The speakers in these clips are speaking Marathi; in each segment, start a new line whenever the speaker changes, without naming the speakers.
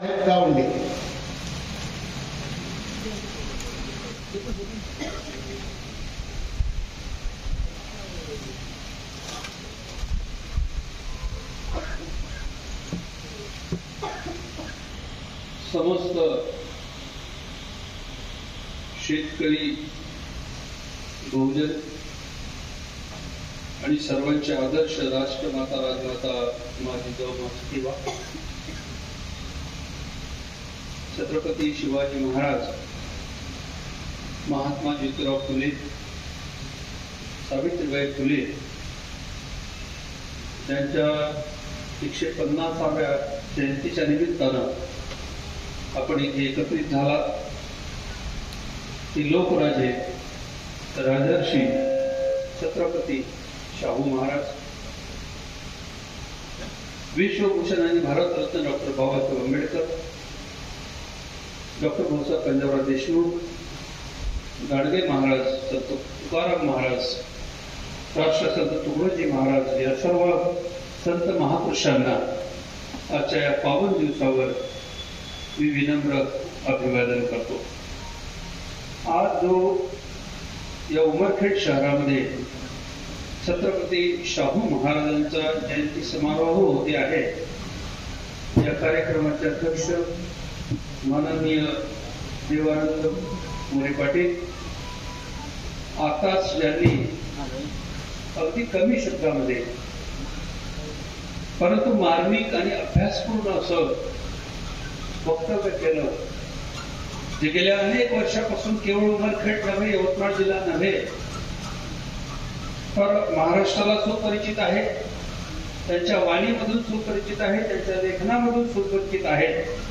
गावंडे.
समस्त शेतकरी बहुजन आणि सर्वांचे आदर्श राष्ट्रमाता राजमाता माझी मातृदेवा छत्रपती शिवाजी महाराज, महात्मा ज्योतिराव फुले, सावित्रीबाई फुले यांच्या 150व्या जयंतीच्या निमित्तानं आपण इथे एकत्रित झाला. ती लोकराजे राजर्षी छत्रपती शाहू महाराज, विश्वभूषण आणि भारतरत्न डॉक्टर बाबासाहेब आंबेडकर, डॉक्टर भाऊसाहेब पंजाबराव देशमुख, गाडगे महाराज, संत तुकाराम महाराज, राष्ट्रसंत तुकडोजी महाराज या सर्व संत महापुरुषांना आजच्या या पावन दिवसावर मी विनम्र अभिवादन करतो. आज जो या उमरखेड शहरामध्ये छत्रपती शाहू महाराजांचा जयंती समारोह होते आहे, या कार्यक्रमाचे अध्यक्ष माननीय देवानंद मोरे पाटील आताच यांनी अगदी कमी शब्दामध्ये परंतु मार्मिक आणि अभ्यासपूर्ण असं वक्तव्य केलं, जे गेल्या अनेक वर्षापासून केवळ उमरखेड नव्हे, यवतमाळ जिल्हा नव्हे, तर महाराष्ट्राला सुपरिचित आहे. त्यांच्या वाणीमधून सुपरिचित आहे, त्यांच्या लेखनामधून सुपरिचित आहे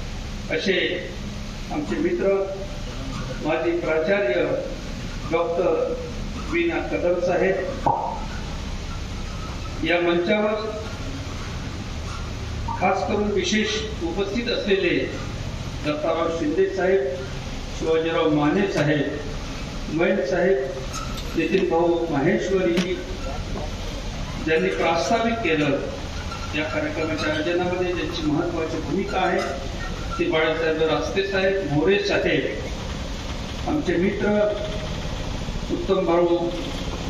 असे आमचे मित्र माजी प्राचार्य डॉक्टर वीना कदम साहेब. या मंचावर खास करून विशेष उपस्थित असलेले दत्ताराव शिंदे साहेब, शिवाजीराव माने साहेब, मैन साहेब, नितीन भाऊ माहेश्वरी ज्यांनी प्रास्ताविक केलं, या कार्यक्रमाच्या आयोजनामध्ये ज्यांची महत्वाची भूमिका आहे ती बाळासाहेब रास्ते साहेब, मोरे साहेब, आमचे मित्र उत्तम भाऊ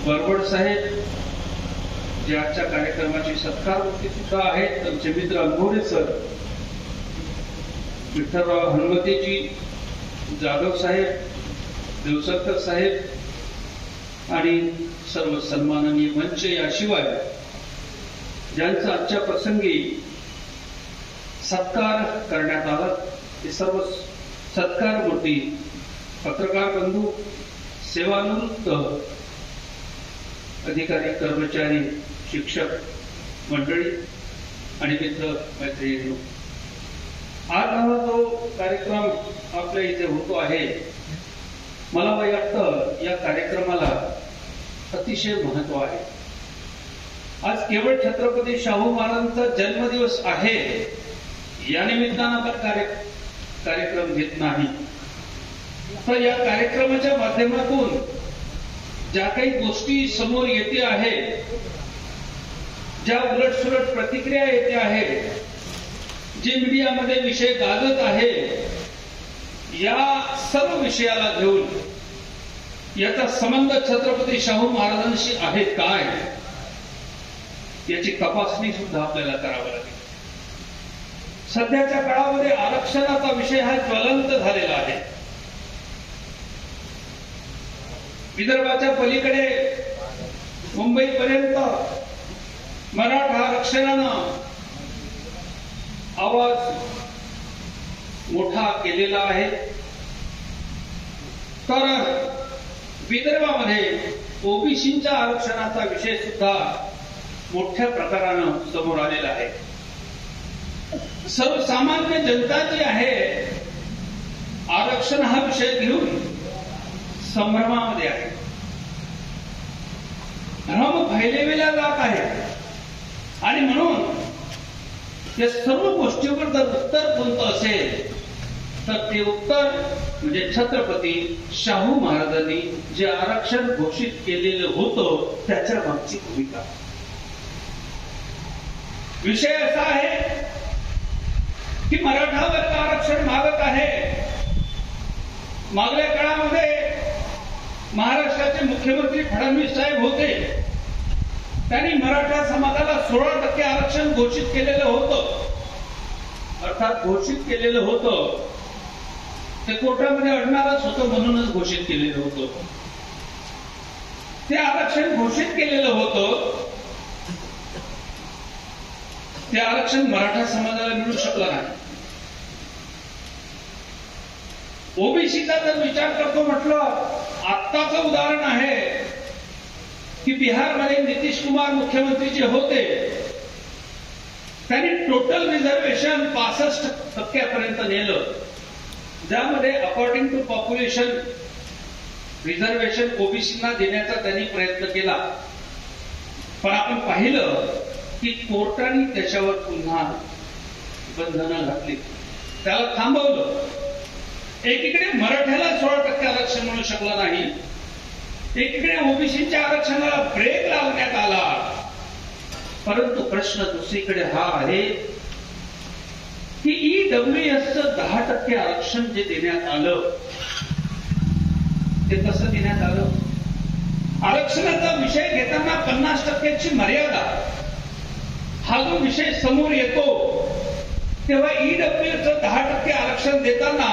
बरबड साहेब जे आजच्या कार्यक्रमाची सत्कारमूर्ती सुद्धा आहेत, आमचे मित्र अंभोरे सर, विठ्ठलराव हनुमतेजी जाधव साहेब, देवसरकर साहेब आणि सर्व सन्माननीय मंच, याशिवाय ज्यांचा आजच्या प्रसंगी सत्कार करण्यात आला ते सर्व सत्कार मूर्ती, पत्रकार बंधू, सेवानिवृत्त अधिकारी, कर्मचारी, शिक्षक मंडळी आणि मित्र मैत्रिणी, आज हा जो कार्यक्रम आपल्या इथे होतो आहे, मला वाटतं या कार्यक्रमाला अतिशय महत्व आहे. आज केवळ छत्रपती शाहू महाराजांचा जन्मदिवस आहे या निमित्तानं आपण कार्यक्रम घेत नाही, तर या कार्यक्रमाच्या माध्यमातून ज्या काही गोष्टी समोर येते आहेत, ज्या उलटसुलट प्रतिक्रिया येते आहेत, जे मीडियामध्ये विषय गाजत आहे, या सर्व विषयाला घेऊन याचा संबंध छत्रपती शाहू महाराजांशी आहे काय याची तपासणी सुद्धा आपल्याला करावी लागेल. सध्याच्या काळामध्ये आरक्षणाचा विषय हा ज्वलंत झालेला आहे. विदर्भाच्या पलीकडे मुंबईपर्यंत मराठा आरक्षणानं आवाज मोठा केलेला आहे, तर विदर्भामध्ये ओबीसीच्या आरक्षणाचा विषय सुद्धा मोठ्या प्रकारानं समोर आलेला आहे. सर्वसामान्य जनता जी आहे आरक्षण हा विषय घेऊन संभ्रमामध्ये आहे, भ्रम फैलविला जात आहे आणि म्हणून या सर्व गोष्टीवर जर उत्तर कोणतं असेल तर ते उत्तर म्हणजे छत्रपती शाहू महाराजांनी जे आरक्षण घोषित केलेलं होतं त्याच्या मागची भूमिका. विषय असा आहे की मराठा वर्ग आरक्षण मागत आहे. मागल्या काळामध्ये महाराष्ट्राचे मुख्यमंत्री फडणवीस साहेब होते. त्यांनी मराठा समाजाला 16% आरक्षण घोषित केलेलं होतं. अर्थात घोषित केलेलं होतं ते कोर्टामध्ये अडणारच होतं म्हणूनच घोषित केलेलं होतं. ते आरक्षण घोषित केलेलं होतं. ते आरक्षण मराठा समाजाला मिळू शकलं नाही. ओबीसीचा जर विचार करतो म्हटलं, आत्ताचं उदाहरण आहे की बिहारमध्ये नितीश कुमार मुख्यमंत्री जे होते त्यांनी टोटल रिझर्वेशन 65% नेलं, ज्यामध्ये अकॉर्डिंग टू पॉप्युलेशन रिझर्वेशन ओबीसीना देण्याचा त्यांनी प्रयत्न केला. पण आपण पाहिलं की कोर्टाने त्याच्यावर पुन्हा बंधनं घातली, त्याला थांबवलं. एकीकडे मराठ्याला 16% आरक्षण मिळू शकलं नाही, एकीकडे ओबीसीच्या आरक्षणाला ब्रेक लावण्यात आला. परंतु प्रश्न दुसरीकडे हा आहे की ईडब्ल्यूएसचं 10% आरक्षण जे देण्यात आलं ते कसं देण्यात आलं? आरक्षणाचा विषय घेताना 50%ची मर्यादा हा जो विषय समोर येतो तेव्हा ईडब्ल्यूएसचं 10% आरक्षण देताना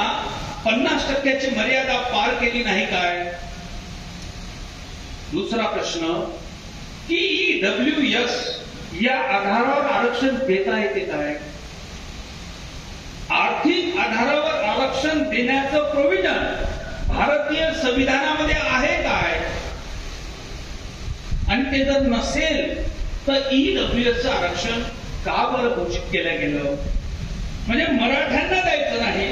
50%ची मर्यादा पार केली नाही काय? दुसरा प्रश्न की ईडब्ल्यूएस या आधारावर आरक्षण देता येते काय? आर्थिक आधारावर आरक्षण देण्याचं प्रोव्हिजन भारतीय संविधानामध्ये आहे काय? आणि ते जर नसेल तर ईडब्ल्यूएसचं आरक्षण का बरं घोषित केलं गेलं? म्हणजे मराठ्यांना द्यायचं नाही,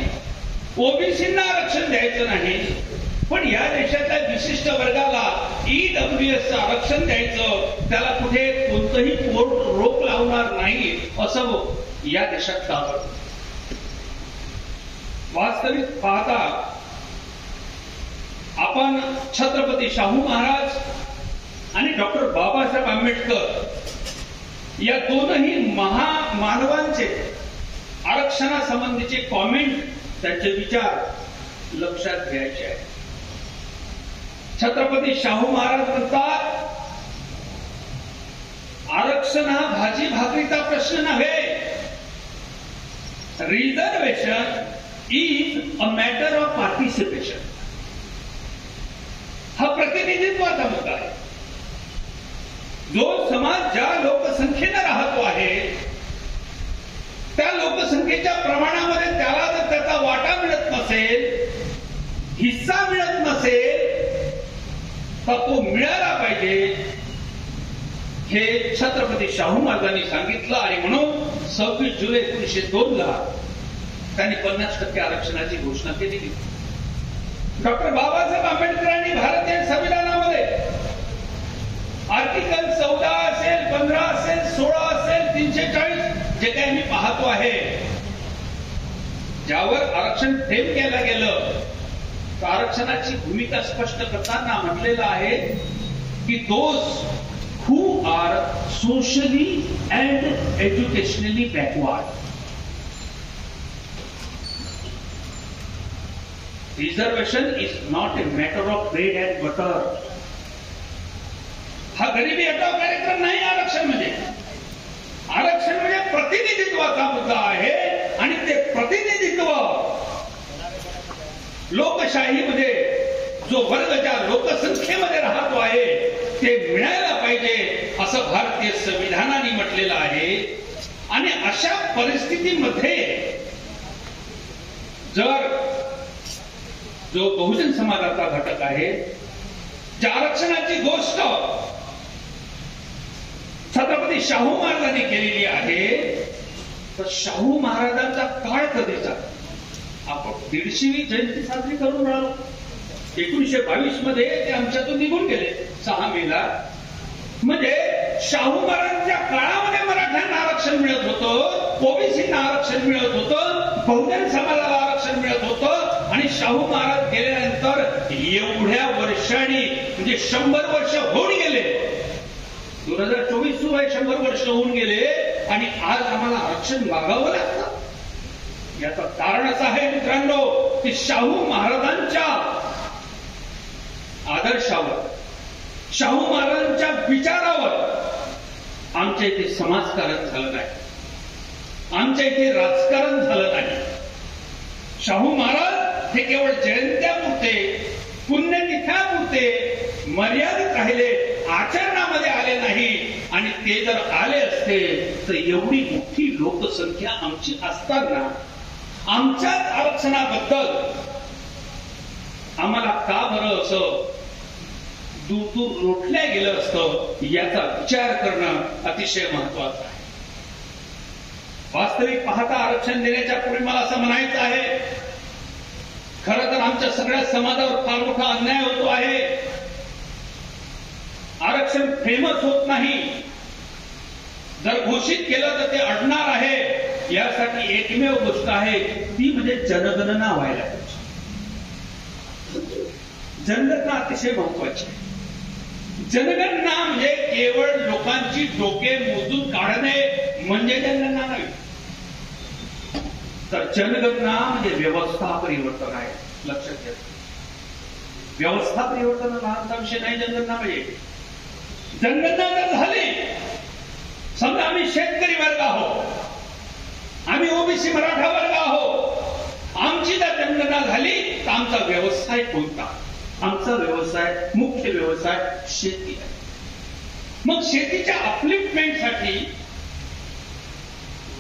ओबीसींना आरक्षण द्यायचं नाही, पण या देशातल्या विशिष्ट वर्गाला ईडब्ल्यूएसचं आरक्षण द्यायचं, त्याला कुठे कोणतंही कोर्ट रोक लावणार नाही असं या देशात का बरं? वास्तविक पाहता आपण छत्रपती शाहू महाराज आणि डॉक्टर बाबासाहेब आंबेडकर या दोनही महामानवांचे आरक्षणासंबंधीचे कॉमेंट, त्यांचे विचार लक्षात घ्यायचे आहे. छत्रपती शाहू महाराज म्हणतात, आरक्षण हा भाजी भाकरीचा प्रश्न नव्हे. Reservation is a matter of participation. हा प्रतिनिधित्वाचा मुद्दा आहे. जो समाज ज्या लोकसंख्येनं राहतो आहे त्या लोकसंख्येच्या प्रमाणामध्ये त्याला जर त्याचा वाटा मिळत नसेल, हिस्सा मिळत नसेल, तर तो मिळाला पाहिजे हे छत्रपती शाहू महाराजांनी सांगितलं. आणि म्हणून 26 जुलै 1902 त्यांनी 50% आरक्षणाची घोषणा केली. डॉक्टर बाबासाहेब आंबेडकरांनी भारतीय संविधानामध्ये आर्टिकल 14 असेल, 15 असेल, 16 असेल, 340 जे काही मी पाहतो आहे, ज्यावर आरक्षण फ्रेम केलं गेलं, तर आरक्षणाची भूमिका स्पष्ट करताना म्हटलेलं आहे की those who are socially and educationally backward. Reservation is not a matter of bread and butter. हा गरिबी हटाव कार्यक्रम नाही. आरक्षण म्हणजे प्रतिनिधित्वाचा मुद्दा आहे. आणि ते प्रतिनिधित्व लोकशाहीमध्ये जो वर्ग ज्या लोकसंख्येमध्ये राहतो आहे ते मिळायला पाहिजे असं भारतीय संविधानाने म्हटलेलं आहे. आणि अशा परिस्थितीमध्ये जर जो बहुजन समाजाचा घटक आहे, ज्या आरक्षणाची गोष्ट छत्रपती शाहू महाराजांनी केलेली आहे, तर शाहू महाराजांचा काळ कधीचा? आपण 150वी जयंती साजरी करून राहिलो. 1922 मध्ये ते आमच्यातून निघून गेले 6 मेला. म्हणजे शाहू महाराजांच्या काळामध्ये मराठ्यांना आरक्षण मिळत होतं, ओबीसींना आरक्षण मिळत होतं, बहुजन समाजाला आरक्षण मिळत होतं. आणि शाहू महाराज गेल्यानंतर एवढ्या वर्षांनी म्हणजे 100 वर्ष होऊन गेले. 2024 सुरू आहे, 100 वर्ष होऊन गेले आणि आज आम्हाला आरक्षण मागावं लागतं. याचं कारण असं आहे मित्रांनो की शाहू महाराजांच्या आदर्शावर, शाहू महाराजांच्या विचारावर आमच्या इथे समाजकारण झालं नाही, आमच्या इथे राजकारण झालं नाही. शाहू महाराज हे केवळ जयंत्यापुरते, पुण्यतिथ्यापुरते मर्यादित राहिले, आचरणामध्ये आले नाही. आणि ते जर आले असते तर एवढी मोठी लोकसंख्या आमची असताना आमच्याच आरक्षणाबद्दल आम्हाला का बरं असं दूर दूर लोटल्या गेलं असतं याचा विचार करणं अतिशय महत्वाचं आहे. वास्तविक पाहता आरक्षण देण्याच्या पूर्वी मला असं म्हणायचं आहे, खरं तर आमच्या सगळ्या समाजावर फार मोठा अन्याय होतो आहे. आरक्षण फेमस होत नाही, जर घोषित केलं तर ते अडणार आहे. यासाठी एकमेव गोष्ट आहे ती म्हणजे जनगणना व्हायला पाहिजे. जनगणना अतिशय महत्वाची आहे. जनगणना म्हणजे केवळ लोकांची डोके मोजून काढणे म्हणजे जनगणना नाही, तर जनगणना म्हणजे व्यवस्था परिवर्तन आहे. लक्षात घ्या, व्यवस्था परिवर्तन लहानचा विषय नाही. जनगणना म्हणजे जनगणना जर झाली, समजा आम्ही शेतकरी वर्ग आहोत, आम्ही ओबीसी मराठा वर्ग आहोत, आमची जर जनगणना झाली तर आमचा व्यवसाय कोणता? आमचा व्यवसाय, मुख्य व्यवसाय शेती आहे. मग शेतीच्या अपलिफ्टमेंटसाठी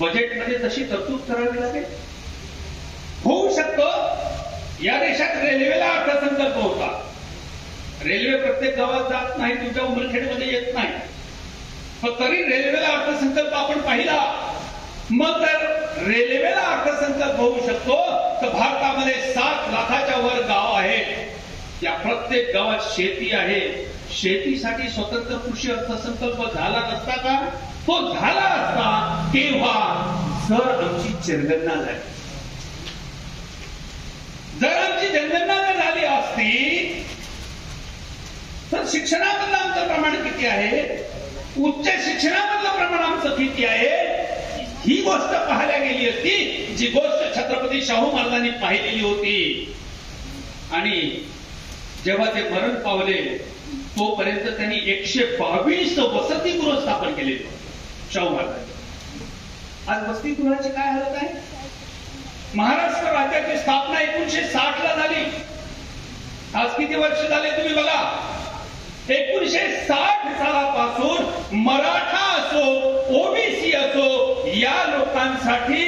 बजेटमध्ये तशी तरतूद करावी लागेल. होऊ शकतं या देशात रेल्वेला अर्थसंकल्प होता, रेल्वे प्रत्येक गावात जात नाही, तुमच्या उमरखेडमध्ये येत नाही, पण तरी रेल्वेला अर्थसंकल्प आपण पाहिला. मग जर रेल्वेला अर्थसंकल्प होऊ शकतो तर भारतामध्ये 7 लाखाच्या वर गाव आहेत, या प्रत्येक गावात शेती आहे. शेतीसाठी स्वतंत्र कृषी अर्थसंकल्प झाला नसता का? तो झाला असता केव्हा? जर आमची जनगणना झाली. जर आमची जनगणना झाली असती तर शिक्षणामधलं आमचं प्रमाण किती आहे, उच्च शिक्षणामधलं प्रमाण आमचं किती आहे, ही गोष्ट पाहायला गेली असती, जी गोष्ट छत्रपती शाहू महाराजांनी पाहिलेली होती. आणि जेव्हा ते मरण पावले तोपर्यंत त्यांनी 122 वसतिगृह स्थापन केले शाहू महाराजांनी. आज वसतिगृहाची काय हालत आहे? महाराष्ट्र राज्याची स्थापना 1960 ला झाली. आज किती वर्ष झाले तुम्ही बघा. 1960 सालापासून मराठा असो, ओबीसी असो, या लोकांसाठी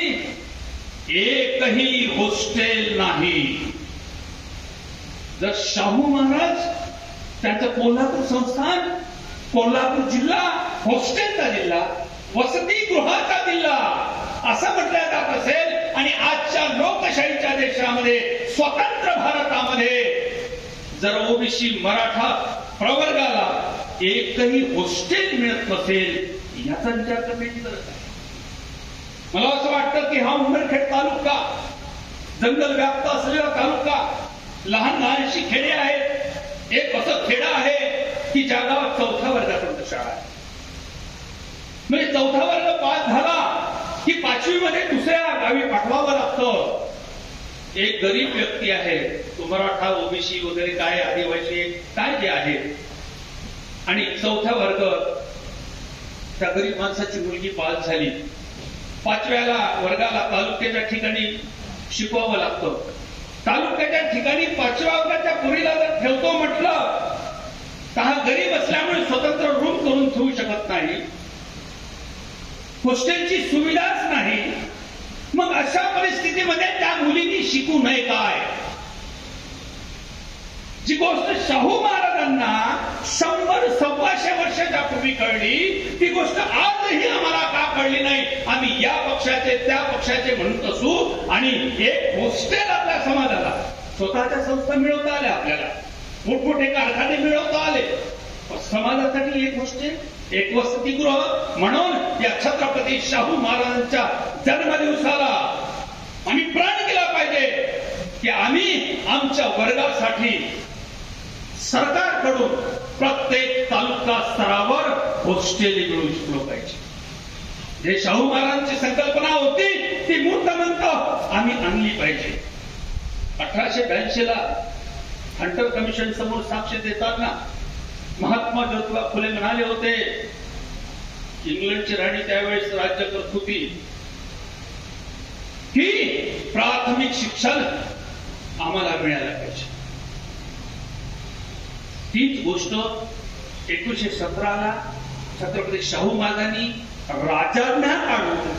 एकही हॉस्टेल नाही. जर शाहू महाराज त्यांचं कोल्हापूर संस्थान, कोल्हापूर जिल्हा हॉस्टेलचा जिल्हा, वसतिगृहाचा जिल्हा असं म्हटलं जात असेल, आणि आजच्या लोकशाहीच्या देशामध्ये, स्वतंत्र भारतामध्ये जर ओबीसी मराठा प्रवर्गाला एकही हॉस्टेल मिळत नसेल, याचा विचार करण्याची गरज आहे. मला असं वाटतं की हा उमरखेड तालुका जंगल व्याप्त असलेला तालुका, लहान लहानशी खेडे आहेत. एक असं खेडा आहे की ज्या गावात 4थ्या वर्गापर्यंत शाळा आहे. म्हणजे 4था वर्ग पास झाला की 5वी मध्ये दुसऱ्या गावी पाठवावं लागतं. एक गरीब व्यक्ती आहे, तो मराठा, ओबीसी वगैरे काय, आदिवासी काय जे आहे, आणि 4थ्या वर्ग त्या गरीब माणसाची मुलगी पास झाली, 5व्या वर्गाला तालुक्याच्या ठिकाणी शिकवावं लागतं. तालुक्याच्या ठिकाणी 5व्या वर्गाच्या पोरीला जर ठेवतो म्हटलं तर हा गरीब असल्यामुळे स्वतंत्र रूम करून ठेवू शकत नाही, हॉस्टेलची सुविधाच नाही. मग अशा परिस्थितीमध्ये त्या मुलींनी शिकू नये काय? जी गोष्ट शाहू महाराजांना 100-125 वर्षाच्या पूर्वी कळली, ती गोष्ट आजही आम्हाला का कळली नाही? आम्ही या पक्षाचे त्या पक्षाचे म्हणत असू, आणि एक हॉस्टेल आपल्या समाजाला, स्वतःच्या संस्था मिळवता आल्या, आपल्याला मोठमोठे कारखाने मिळवता आले, समाजासाठी एक हॉस्टेल, एक वसतिगृह. म्हणून या छत्रपती शाहू महाराजांच्या जन्मदिवसाला आम्ही प्रण केला पाहिजे की आम्ही आमच्या वर्गासाठी सरकारकडून प्रत्येक तालुका स्तरावर हॉस्टेल मिळवू शकलो पाहिजे. जे शाहू महाराजांची संकल्पना होती ती मूर्तमंत आम्ही आणली पाहिजे. 1882 ला हंटर कमिशन समोर साक्ष देताना महात्मा ज्योतिबा फुले म्हणाले होते, इंग्लंडची राणी त्यावेळेस राज्य करत होती, की प्राथमिक शिक्षण आम्हाला मिळायला पाहिजे. तीच गोष्ट 1917 ला छत्रपती शाहू महाराजांनी राजाज्ञा काढून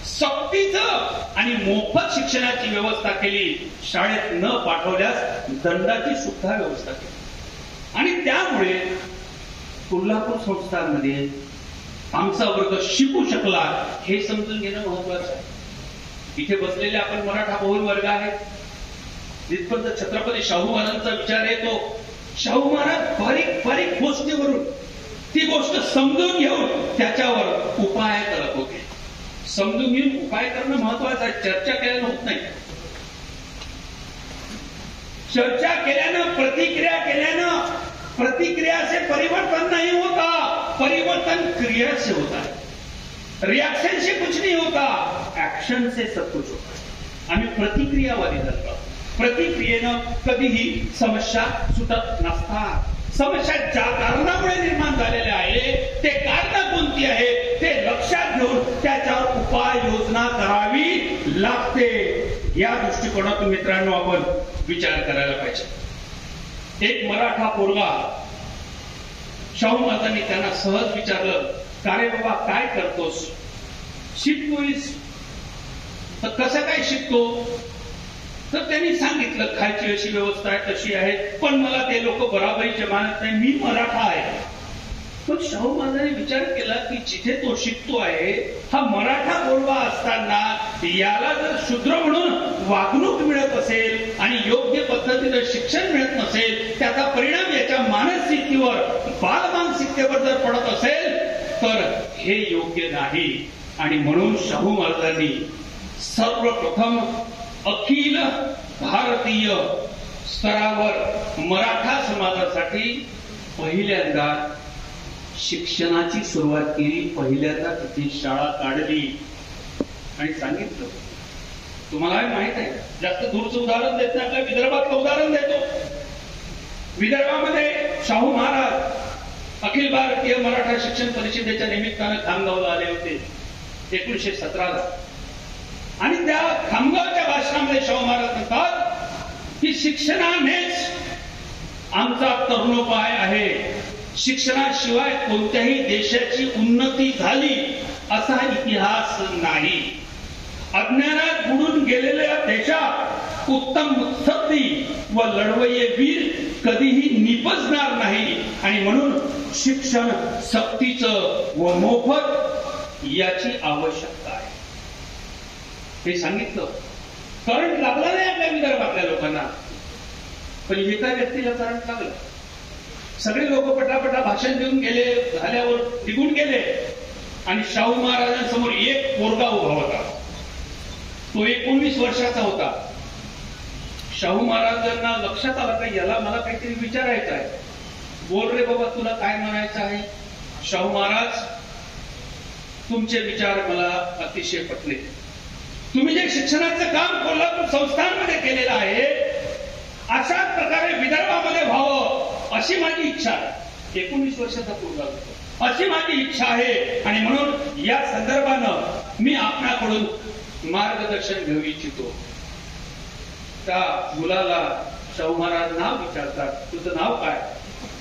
सक्तीचं आणि मोफत शिक्षणाची व्यवस्था केली. शाळेत न पाठवल्यास दंडाची सुद्धा व्यवस्था केली. आणि त्यामुळे कोल्हापूर संस्थांमध्ये आमचा वर्ग शिकू शकला हे समजून घेणं महत्वाचं आहे. इथे बसलेले आपण मराठा बहुल वर्ग आहे. जिथपर्यंत छत्रपती शाहू महाराजांचा विचार येतो, शाहू महाराज बारीक बारीक गोष्टीवरून ती गोष्ट समजून घेऊन त्याच्यावर उपाय करत होते. समजून घेऊन उपाय करणं महत्वाचं आहे. चर्चा केल्यानं होत नाही. चर्चा केल्यानं, प्रतिक्रिया केल्यानं प्रतिक्रिया से परिवर्तन नहीं होता, परिवर्तन क्रिया से होता है. रिएक्शन से कुछ नहीं होता, एक्शन से सब कुछ होता है. आम्ही प्रतिक्रियावादी झालो. प्रतिक्रियेनं कधीही समस्या सुटत नसतात. समस्या ज्या कारणामुळे निर्माण झालेल्या आहे ते कारण कोणती आहे ते लक्षात घेऊन त्याच्यावर उपाययोजना करावी लागते. या दृष्टिकोनातून मित्रांनो आपण विचार करायला पाहिजे. एक मराठा पोरगा शाहू महाराजांनी त्यांना सहज विचारलं, का रे बाबा काय करतोस, शिकतोयस तर कसं काय शिकतो. तर त्यांनी सांगितलं, खायची अशी व्यवस्था आहे तशी आहे, पण मला ते लोक बराबरीचे मानत नाही, मी मराठा आहे. पण शाहू महाराजांनी विचार केला की जिथे तो शिकतो आहे हा मराठा पोरगा असताना याला जर शूद्र म्हणून वागणूक मिळत असेल आणि योग्य पद्धतीनं शिक्षण मिळत नसेल, त्याचा परिणाम याच्या मानसिकतेवर, बालमानसिकतेवर जर पडत असेल तर हे योग्य नाही. आणि म्हणून शाहू महाराजांनी सर्वप्रथम अखिल भारतीय स्तरावर मराठा समाजासाठी पहिल्यांदा शिक्षणाची सुरुवात केली. पहिल्यांदा तिथे शाळा काढली आणि सांगितलं, तुम्हाला माहित आहे, जास्त दूरचं उदाहरण देत नाही, आपल्या विदर्भातलं उदाहरण देतो. विदर्भामध्ये शाहू महाराज अखिल भारतीय मराठा शिक्षण परिषदेच्या निमित्तानं खामगावला आले होते 1917 ला. आणि त्या खामगावच्या भाषणामध्ये शाहू महाराज म्हणतात की शिक्षणानेच आमचा तरुणोपाय आहे. शिक्षणाशिवाय कोणत्याही देशाची उन्नती झाली असा इतिहास नाही. अज्ञानात बुडून गेलेल्या देशात उत्तम मुत्सद्दी व लढवय्ये वीर कधीही निपजणार नाही. आणि म्हणून शिक्षण सक्तीचं व मोफत याची आवश्यकता आहे हे सांगितलं. करंट लागला नाही आपल्या विदर्भातल्या लोकांना, पण एका व्यक्तीला करंट लागलं. सगळे लोक पटापटा भाषण देऊन गेले, झाल्यावर निघून गेले. आणि शाहू महाराजांसमोर एक पोरगा उभा होता. तो 19 वर्षाचा होता. शाहू महाराजांना लक्षात आलं का याला मला काहीतरी विचारायचं आहे. बोल रे बाबा, तुला काय म्हणायचं आहे. शाहू महाराज, तुमचे विचार मला अतिशय पटले. तुम्ही जे शिक्षणाचं काम कोल्हापूर संस्थांमध्ये केलेलं आहे अशाच प्रकारे विदर्भामध्ये व्हावं अशी माझी इच्छा आहे. 19 वर्षाचा पोरगा होता, अशी माझी इच्छा आहे. आणि म्हणून या संदर्भानं मी आपणाकडून मार्गदर्शन घेऊ इच्छितो. त्या मुलाला शाहू महाराज नाव विचारतात, तुझं नाव काय.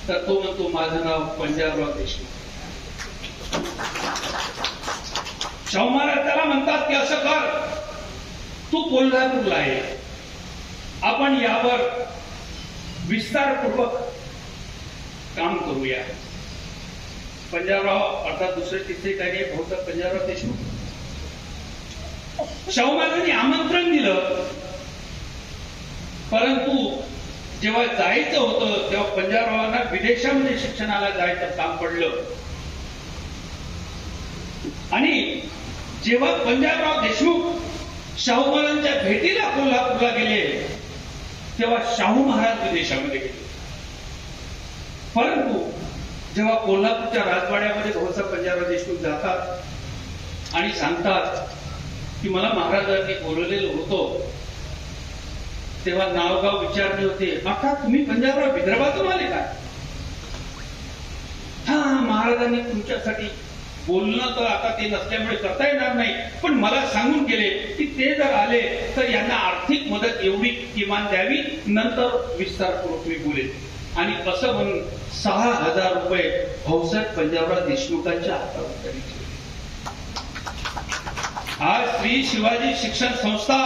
तर तो म्हणतो, माझं नाव पंजाबराव देशमुख. शाहू महाराज त्याला म्हणतात की असं कर, तू कोल्हापूरला आहे, आपण यावर विस्तारपूर्वक काम करूया. पंजाबराव अर्थात दुसरे तिसरे काही भाऊसाहेब पंजाबराव देशमुख. शाहू महाराजांनी आमंत्रण दिलं, परंतु जेव्हा जायचं होतं तेव्हा पंजाबरावांना विदेशामध्ये शिक्षणाला जायचं काम पडलं. आणि जेव्हा पंजाबराव देशमुख शाहू महाराजांच्या भेटीला कोल्हापूरला गेले तेव्हा शाहू महाराज विदेशामध्ये गेले. परंतु जेव्हा कोल्हापूरच्या राजवाड्यामध्ये भाऊसाहेब पंजाबराव देशमुख जातात आणि सांगतात की मला महाराजांनी बोलवलेलं होतं तेव्हा नावगाव विचारले होते, आता तुम्ही पंजाबराव विदर्भातून आले का? हा, महाराजांनी तुमच्यासाठी बोलणं तर आता ते नसल्यामुळे करता येणार नाही, पण मला सांगून गेले की ते जर आले तर यांना आर्थिक मदत एवढी किमान द्यावी, नंतर विस्तारपूर्वक मी बोलेल. आणि असं म्हणून 6,000 रुपये भाऊसाहेब पंजाबराव देशमुखांच्या हातावर त्यांनी ठेवले. आज श्री शिवाजी शिक्षण संस्था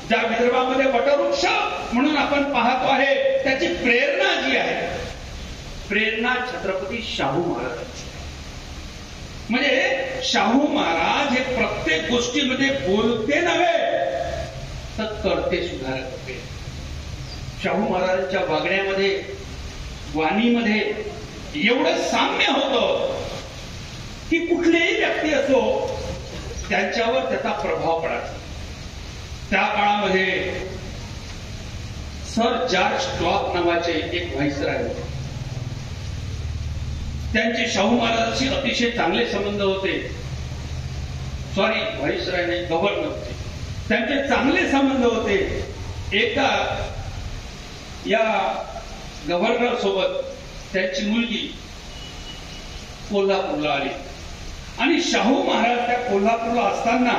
ज्या विदर्भामध्ये वटवृक्ष म्हणून आपण पाहतो आहे, त्याची प्रेरणा जी आहे, प्रेरणा छत्रपती शाहू महाराजांची. म्हणजे शाहू महाराज हे प्रत्येक गोष्टीमध्ये बोलते नव्हे तर करते सुधारक होते. शाहू महाराजांच्या वागण्यामध्ये, वाणीमध्ये एवढं साम्य होतं की कुठलीही व्यक्ती असो त्यांच्यावर त्याचा प्रभाव पडायचा. त्या काळामध्ये सर जॉर्ज क्लॉक नावाचे एक व्हाईसराय होते. त्यांचे शाहू महाराजांशी अतिशय चांगले संबंध होते. सॉरी, व्हाईसराय नाही, गव्हर्नर होते. त्यांचे चांगले संबंध होते. एकदा या गव्हर्नर सोबत त्यांची मुलगी कोल्हापूरला आली आणि शाहू महाराज त्या कोल्हापूरला असताना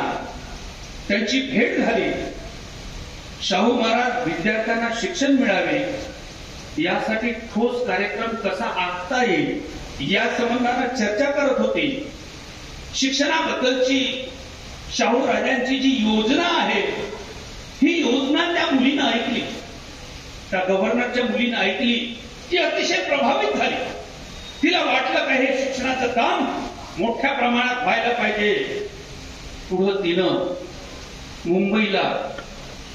त्यांची भेट झाली. शाहू महाराज विद्यार्थ्यांना शिक्षण मिळावे यासाठी ठोस कार्यक्रम कसा आखता येईल या संबंधाने चर्चा करत होती. शिक्षणाबद्दलची शाहू राजांची जी योजना आहे ही योजना त्या मुलीनं ऐकली, त्या गव्हर्नरच्या मुलीनं ऐकली. ती अतिशय प्रभावित झाली. तिला वाटलं का हे शिक्षणाचं काम मोठ्या प्रमाणात व्हायला पाहिजे. पुढं तिनं मुंबईला,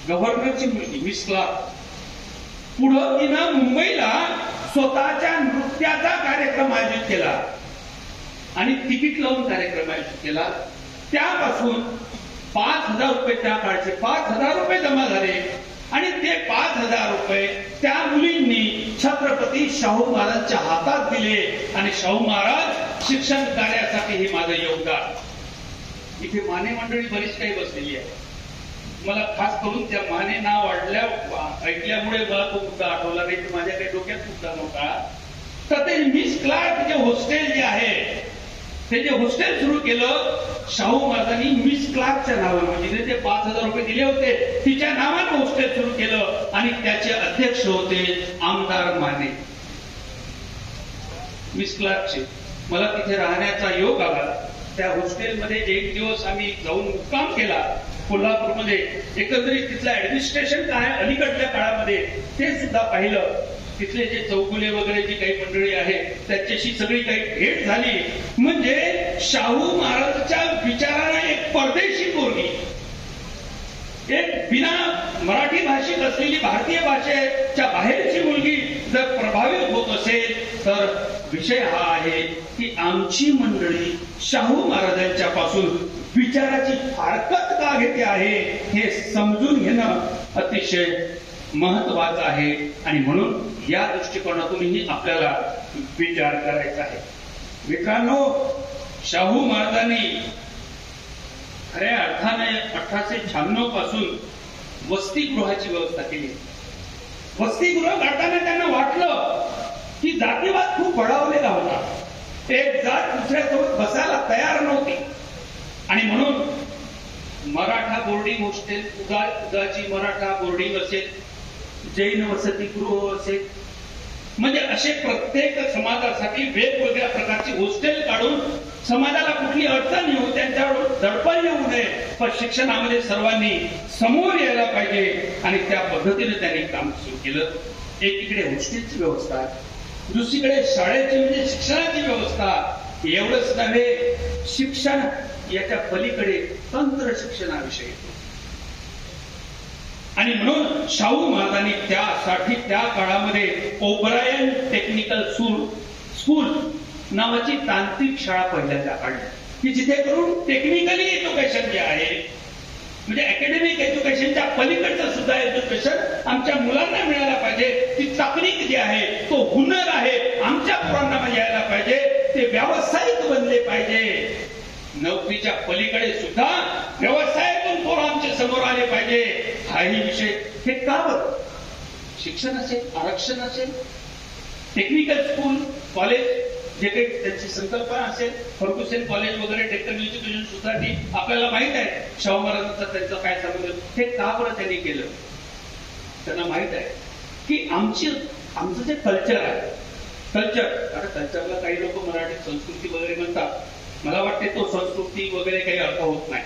गव्हर्नरची मुलगी मिस क्लार्क, पुढं तिनं मुंबईला स्वतःच्या नृत्याचा कार्यक्रम आयोजित केला आणि तिकीट लावून कार्यक्रम आयोजित केला. त्यापासून 5,000 रुपये, त्या काळचे 5,000 रुपये जमा झाले आणि ते 5,000 रुपये त्या मुलींनी छत्रपती शाहू महाराजांच्या हातात दिले आणि शाहू महाराज शिक्षण कार्यासाठी हे माझं योगदान. इथे माने मंडळी बरीच काही बसलेली आहे. मला खास करून त्या माने नाव ऐकल्यामुळे मला तो मुद्दा आठवला, नाही तर माझ्या काही डोक्यात मुद्दा नव्हता. तर ते मिस क्लार्क जे हॉस्टेल जे आहे, ते जे हॉस्टेल सुरू केलं शाहू महाराजांनी मिस क्लार्कच्या नावानं, म्हणजे ते 5,000 रुपये दिले होते, तिच्या नावानं हॉस्टेल सुरू केलं आणि त्याचे अध्यक्ष होते आमदार माने, मिस क्लार्कचे. मला तिथे राहण्याचा योग आला. त्या हॉस्टेलमध्ये एक दिवस आम्ही जाऊन मुक्काम केला कोल्हापूरमध्ये. एकंदरीत तिथलं ऍडमिनिस्ट्रेशन काय अलीकडच्या काळामध्ये ते सुद्धा पाहिलं. तिथले जे चौगुले वगैरे जी काही मंडळी आहे त्याच्याशी सगळी काही भेट झाली. म्हणजे शाहू महाराजांच्या विचाराने एक परदेशी पोरगी, एक बिना मराठी भाषिक असलेली भारतीय भाषेच्या बाहेरची मुलगी जर प्रभावित होत असेल तर विषय हा आहे की आमची मंडळी शाहू महाराजांच्या पासून विचाराची फारकत का घेते आहे हे समजून घेणं अतिशय महत्वाचं आहे. आणि म्हणून या दृष्टिकोनातूनही आपल्याला विचार करायचा आहे. मित्रांनो, शाहू महाराजांनी खऱ्या अर्थाने 1896 पासून वसतिगृहाची व्यवस्था केली. वसतिगृह काढताना त्यांना वाटलं की जातीवाद खूप बळावलेला होता. एक जात दुसऱ्यासोबत बसायला तयार नव्हती आणि म्हणून मराठा बोर्डिंग हॉस्टेल, उदाची मराठा बोर्डिंग असेल, जैन वसतिगृह असेल, म्हणजे असे प्रत्येक समाजासाठी वेगवेगळ्या प्रकारची हॉस्टेल काढून समाजाला कुठली अडचण येऊ, त्यांच्यावर दडपण येऊ नये, पण शिक्षणामध्ये सर्वांनी समोर यायला पाहिजे आणि त्या पद्धतीने त्यांनी काम सुरू केलं. एकीकडे हॉस्टेलची व्यवस्था, दुसरीकडे शाळेची म्हणजे शिक्षणाची व्यवस्था. एवढंच नव्हे, शिक्षण याच्या पलीकडे तंत्र शिक्षणाविषयी. आणि म्हणून शाहू महाराजांनी त्यासाठी त्या काळामध्ये ओबरायन टेक्निकल स्कूल नावाची तांत्रिक शाळा पहिल्यांदा काढली की जिथे करून टेक्निकली एज्युकेशन जे आहे, म्हणजे अकॅडमिक एज्युकेशनच्या पलीकडचं सुद्धा एज्युकेशन आमच्या मुलांना मिळायला पाहिजे. ती तकनीक जी आहे, तो हुनर आहे, आमच्या पोरांना यायला पाहिजे. ते व्यावसायिक बनले पाहिजे. नोकरीच्या पलीकडे सुद्धा व्यवसायातून पोरं आमच्या समोर आले पाहिजे, हाही विषय. हे का बरं? शिक्षण असेल, आरक्षण असेल, टेक्निकल स्कूल, कॉलेज, जे काही त्यांची संकल्पना असेल, फर्ग्युसन कॉलेज वगैरे, टेक्निकल एज्युकेशन सोसायटी, आपल्याला माहित आहे शाहू महाराजांचा त्यांचा काय संबंध. हे का बरं त्यांनी केलं? त्यांना माहित आहे की आमचं जे कल्चर आहे, कल्चर, आता कल्चरला काही लोक मराठीत संस्कृती वगैरे म्हणतात, मला वाटते तो संस्कृती वगैरे काही अर्थ होत नाही.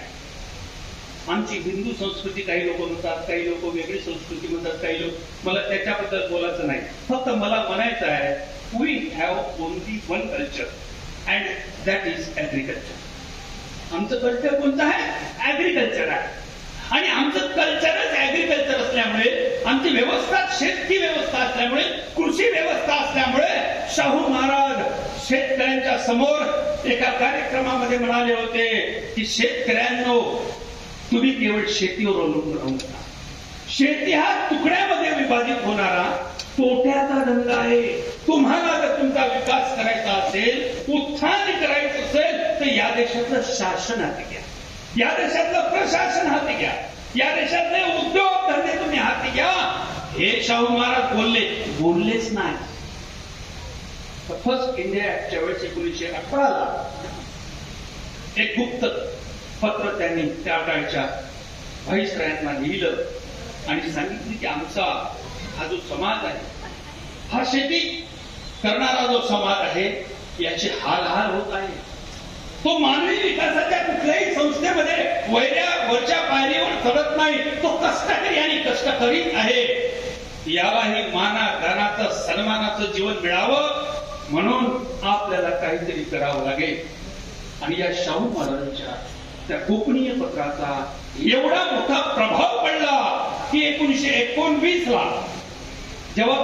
आमची हिंदू संस्कृती काही लोक म्हणतात, काही लोक वेगळी संस्कृती म्हणतात, काही लोक, मला त्याच्याबद्दल बोलायचं नाही. फक्त मला म्हणायचं आहे, we have only one culture and that is agriculture. आमचं कल्चर कोणतं आहे? ऍग्रिकल्चर आहे. आणि आमचं कल्चरच ऍग्रिकल्चर असल्यामुळे, आमची व्यवस्था शेतकी व्यवस्था असल्यामुळे, कृषी व्यवस्था असल्यामुळे शाहू महाराज शेतकऱ्यांच्या समोर एका कार्यक्रमामध्ये म्हणाले होते की शेतकऱ्यांनो, तुम्ही केवळ शेतीवर अवलंबून राहू नका. शेती हा तुकड्यामध्ये विभाजित होणारा तोट्याचा धंदा आहे. तुम्हाला जर तुमचा विकास करायचा असेल, उत्थान करायचं असेल, तर या देशाचं शासन हाती घ्या, या देशातलं प्रशासन हाती घ्या, या देशातले उद्योग धंदे तुम्ही हाती घ्या. हे शाहू महाराज बोललेच नाही. फर्स्ट इंडिया ऍक्टच्या वेळेस 1918ला एक गुप्त पत्र त्यांनी त्या काळच्या व्हाईसरायांना लिहिलं आणि सांगितलं की आमचा हा जो समाज आहे, हा शेती करणारा जो समाज आहे, याचे हाल होत आहे. तो मानवी विकासाच्या कुठल्याही संस्थेमध्ये वरच्या पायरीवर चढत नाही. तो कष्टकरी आणि कष्टकरीच आहे. यालाही दानाचं सन्मानाचं जीवन मिळावं म्हणून आपल्याला काहीतरी करावं लागेल. आणि या शाहू महाराजांच्या त्या गोपनीय पत्राचा एवढा मोठा प्रभाव पडला की 1919ला जेव्हा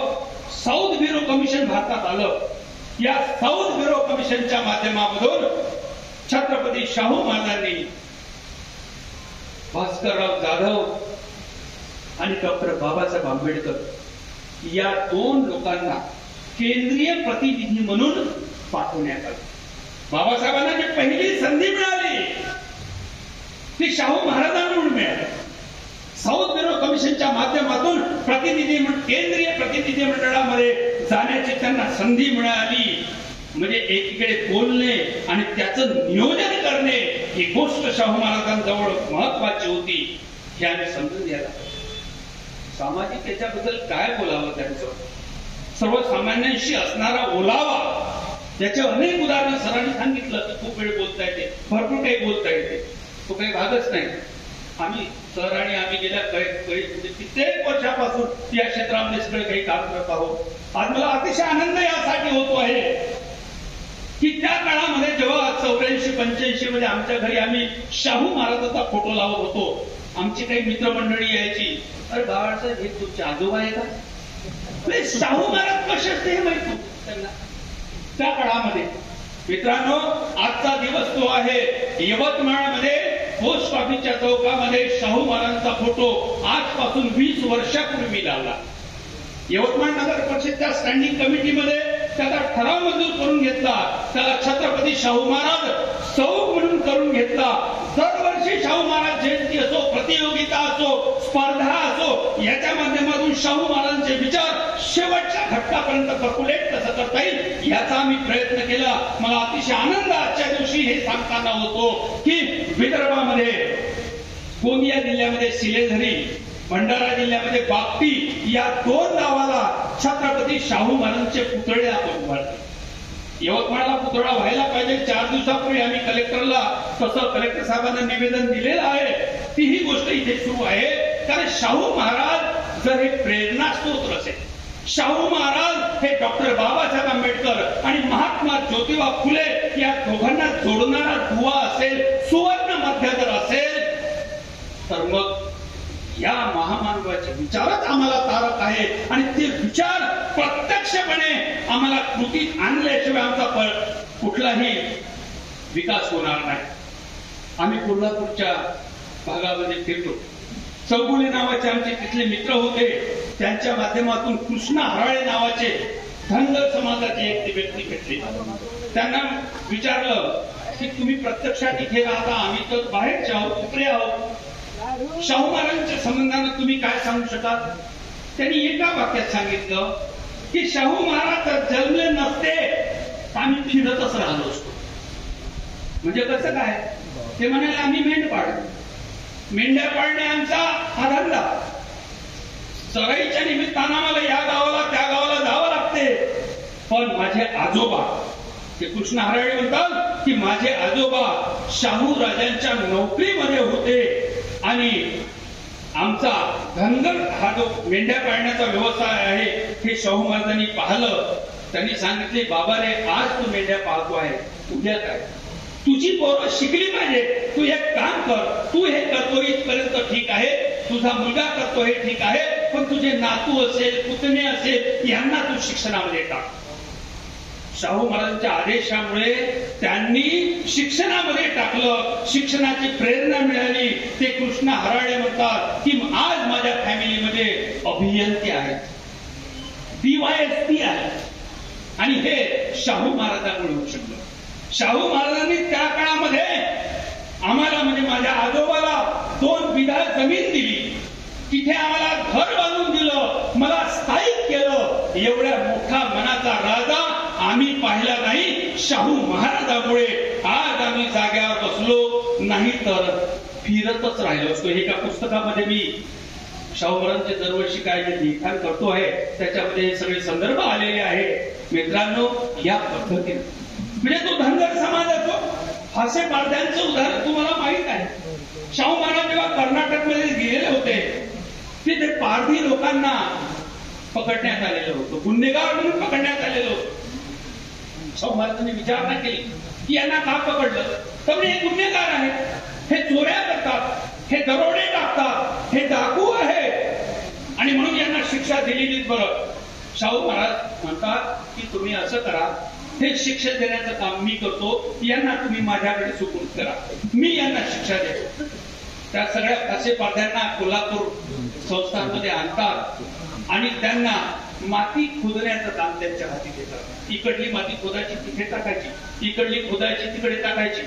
साऊथ ब्युरो कमिशन भारतात आलं, या साऊथ ब्युरो कमिशनच्या माध्यमामधून छत्रपती शाहू महाराजांनी भास्करराव जाधव आणि डॉक्टर बाबासाहेब आंबेडकर या दोन लोकांना केंद्रीय प्रतिनिधी म्हणून पाठवण्यात आलं. बाबासाहेबांना जी पहिली संधी मिळाली ती शाहू महाराजांकडून मिळाली. साऊथ ब्युरो कमिशनच्या माध्यमातून केंद्रीय प्रतिनिधी मंडळामध्ये जाण्याची त्यांना संधी मिळाली. म्हणजे एकीकडे बोलणे आणि त्याचं नियोजन करणे ही गोष्ट शाहू महाराजांजवळ महत्वाची होती. हे आम्ही समजून घ्यायला. सामाजिक याच्याबद्दल काय बोलावं, त्यांचं सर्वसामान्यांशी असणारा ओलावा, याचे अनेक उदाहरणं सरांनी सांगितलं. खूप वेळ बोलता येते, भरपूर काही बोलता येते, तो काही भागच नाही. सर आणि आम्ही गेल्या कित्येक वर्षापासून या क्षेत्रामध्ये सगळे काही काम करत आहोत. आज मला अतिशय आनंद यासाठी होतो आहे की त्या काळामध्ये जेव्हा 84-85 मध्ये आमच्या घरी आम्ही शाहू महाराजांचा फोटो लावत होतो, आमची काही मित्रमंडळी यायची, अरे बाळासाहेब हे तुमचे आजोबा आहे का? शाहू महाराज कसे ते माहित होतं त्यांना त्या काळामध्ये. मित्रांनो, आजचा दिवस तो आहे. यवतमाळमध्ये पोस्ट ऑफिसच्या चौकामध्ये शाहू महाराजांचा फोटो आजपासून 20 वर्षापूर्वी लावला. यवतमाळ नगर परिषदच्या स्टँडिंग कमिटीमध्ये त्याचा ठराव मंजूर करून घेतला. त्याला छत्रपती शाहू महाराज चौक म्हणून करून घेतला. दरवर्षी शाहू महाराज जयंती असो, प्रतियोगिता असो, स्पर्धा असो, याच्या माध्यमातून शाहू महाराजांचे विचार शेवटच्या घटकापर्यंत पर्क्युलेट कसं करता येईल याचा आम्ही प्रयत्न केला. मला अतिशय आनंद आजच्या दिवशी हे सांगताना होतो की विदर्भामध्ये गोंदिया जिल्ह्यामध्ये सिलेझरी, भंडारा जिल्ह्यामध्ये बागटी या दोन गावाला छत्रपती शाहू महाराजांचे पुतळे आपण उभारले. यवतमाळला पुतळा व्हायला पाहिजे. 4 दिवसापूर्वी आम्ही कलेक्टरला तसं कलेक्टर साहेबांना निवेदन दिलेलं आहे. तीही गोष्ट इथे सुरू आहे. कारण शाहू महाराज जर हे प्रेरणास्त्रोत असेल, शाहू महाराज हे डॉक्टर बाबासाहेब आंबेडकर आणि महात्मा ज्योतिबा फुले या दोघांना जोडणारा दुवा असेल, सुवर्ण मध्य जर असेल, तर मग या महामानवाचे विचारच आम्हाला तारक आहे. आणि ते विचार प्रत्यक्षपणे आम्हाला कृतीत आणल्याशिवाय आमचा कुठलाही विकास होणार नाही. आम्ही कोल्हापूरच्या भागामध्ये फिरतो. चौगुले नावाचे आमचे तिथले मित्र होते. त्यांच्या माध्यमातून कृष्णा हराळे नावाचे धनगर समाजाचे एक व्यक्ती भेटले. त्यांना विचारलं की तुम्ही प्रत्यक्षात इथे राहता, आम्ही तर बाहेरचे आहोत, उपरे आहोत. शाहू महाराजांच्या संबंधानं तुम्ही काय सांगू शकाल? त्यांनी एका वाक्यात सांगितलं की शाहू महाराज जर जन्मले नसते तर आम्ही फिरतच राहिलो असतो. म्हणजे कसं काय? ते म्हणाले आम्ही मेंढ्या पाळणे आमचा हा धंदा. चराईच्या निमित्तानं आम्हाला या गावाला त्या गावाला जावं लागते. पण माझे आजोबा, ते कृष्ण हराळे म्हणतात की माझे आजोबा शाहू राजांच्या नोकरीमध्ये होते आणि आमचा धनगर हा जो मेंढ्या पाळण्याचा व्यवसाय आहे हे शाहू महाराजांनी पाहिलं. त्यांनी सांगितले बाबा रे, आज तू मेंढ्या पाळतो आहे, उद्या काय? तुझी पोरं शिकली पाहिजे. तू एक काम कर, तू हे करतो इथपर्यंत ठीक आहे, तुझा मुलगा करतो हे ठीक आहे, पण तुझे नातू असेल, पुतणे असेल, यांना तू शिक्षणामध्ये टाक. शाहू महाराजांच्या आदेशामुळे त्यांनी शिक्षणामध्ये टाकलं. शिक्षणाची प्रेरणा मिळाली. ते कृष्ण हराळे म्हणतात की आज माझ्या फॅमिलीमध्ये अभियंते आहेत, DYSP आहे. आणि हे शाहू महाराजांमुळे होऊ शकलं. शाहू महाराजांनी त्या काळामध्ये आम्हाला म्हणजे माझ्या आजोबाला 2 बिघा जमीन दिली, तिथे आम्हाला घर बांधून दिलं, मला स्थायिक केलं. एवढ्या मोठा मनाचा राजा आम्ही पाहिला नाही. शाहू महाराजांमुळे आज आम्ही जाग्यावर बसलो, नाही तर फिरतच राहिलो असतो. एका पुस्तकामध्ये मी शाहू महाराजांचे दरवर्षी काय जे लिखाण करतो आहे त्याच्यामध्ये हे सगळे संदर्भ आलेले आहे. मित्रांनो, या पद्धतीने म्हणजे तो धनगर समाज असो, फासे पारध्यांचं उदाहरण तुम्हाला माहित आहे. शाहू महाराज जेव्हा कर्नाटकमध्ये गेलेले होते तिथे पारधी लोकांना पकडण्यात आलेलं होतं, गुन्हेगार म्हणून पकडण्यात आलेलं होतं. शाहू महाराजांनी विचारणा केली की यांना का पकडलं? तर हे गुन्हेगार आहेत, हे चोऱ्या करतात, हे दरोडे टाकतात, हे डाकू आहे आणि म्हणून यांना शिक्षा दिलेलीच बरं. शाहू महाराज म्हणतात की तुम्ही असं करा, हे शिक्षा देण्याचं काम मी करतो, यांना तुम्ही माझ्याकडे सुपूर्द करा, मी यांना शिक्षा देतो. त्या सगळ्या फासे पारध्यांना कोल्हापूर संस्थांमध्ये आणतात आणि त्यांना माती खोदण्याचं काम त्यांच्या हाती देतात. इकडली माती खोदायची तिथे टाकायची, इकडली खोदायची तिकडे टाकायची.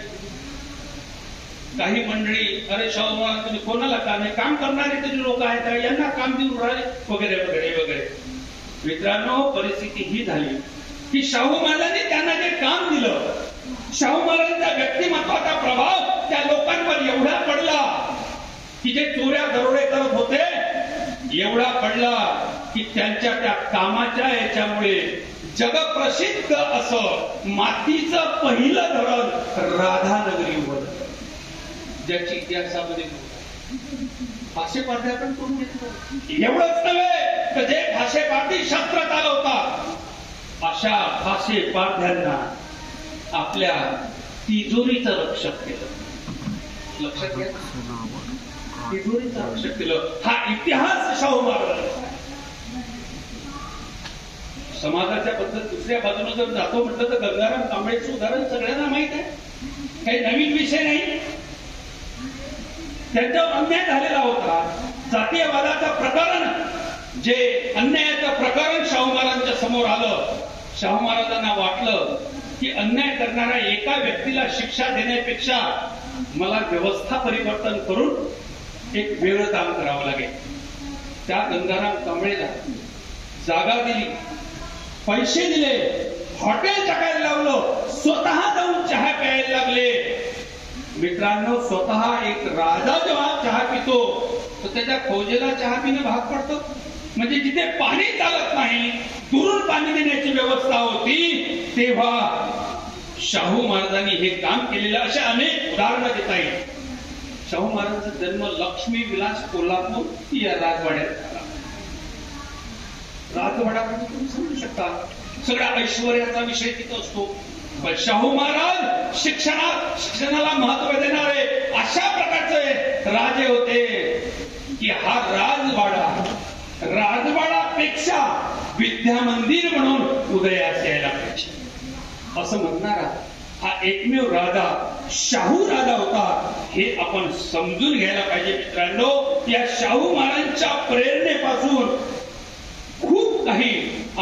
काही मंडळी अरे शाहू महाराज तुम्ही कोणाला काम आहे, काम करणारे तरी लोक आहेत, यांना काम देऊन राहिले वगैरे वगैरे वगैरे. मित्रांनो, परिस्थिती ही झाली की शाहू महाराजांनी त्यांना जे काम दिलं, शाहू महाराजांच्या व्यक्तिमत्वाचा प्रभाव त्या लोकांवर एवढा पडला की जे चोऱ्या दरोडे करत होते एवढा पडला की त्यांच्या त्या कामाच्या याच्यामुळे जगप्रसिद्ध असं मातीचं पहिलं धरण राधानगरी उभं, ज्याची इतिहासामध्ये फासे पारध्याकडून करून घेतलं. एवढंच नव्हे तर जे फासे पारधी शस्त्र चालवतात अशा फासे पारध्यांना आपल्या तिजोरीचं रक्षक केलं. लक्षात घ्या, तिजोरीचं रक्षक केलं. हा इतिहास शाहू महाराजांचा. समाजाच्या पद्धत दुसऱ्या बाजूने जर जातो म्हटलं तर गंगाराम कांबळेचं उदाहरण सगळ्यांना माहित आहे, काही नवीन विषय नाही. त्यांच्यावर अन्याय झालेला होता. जातीयवादाचं प्रकरण, जे अन्यायाचं प्रकरण शाहू महाराजांच्या समोर आलं. शाहू महाराजांना वाटलं की अन्याय करणाऱ्या एका व्यक्तीला शिक्षा देण्यापेक्षा मला व्यवस्था परिवर्तन करून एक वेगळं काम करावं लागेल. त्या गंगाराम कांबळेला जागा दिली, पैसे दिले, हॉटेल टाकायला लावलं, स्वतः जाऊन चहा प्यायला लागले. मित्रांनो, स्वतः एक राजा जेव्हा चहा पितो तर त्याच्या फौजेला चहा पिणं भाग पडतं. म्हणजे जिथे पाणी चालत नाही, दुरून पाणी देण्याची व्यवस्था होती, तेव्हा शाहू महाराजांनी हे काम केलेलं अशा अनेक उदाहरणं देता येईल. शाहू महाराजांचा जन्म लक्ष्मी विलास कोल्हापूर या राजवाड्यात झाला. राजवाड्यामध्ये तुम्ही समजू शकता सगळ्या ऐश्वर्याचा विषय तिथं असतो. पण शाहू महाराज शिक्षणाला महत्व देणारे अशा प्रकारचे राजे होते की हा राजवाडापेक्षा विद्या मंदिर म्हणून उदयास यायला पाहिजे असं म्हणणारा हा एकमेव राजा शाहू राजा होता. हे आपण समजून घ्यायला पाहिजे. मित्रांनो, या शाहू महाराजांच्या प्रेरणेपासून खूप काही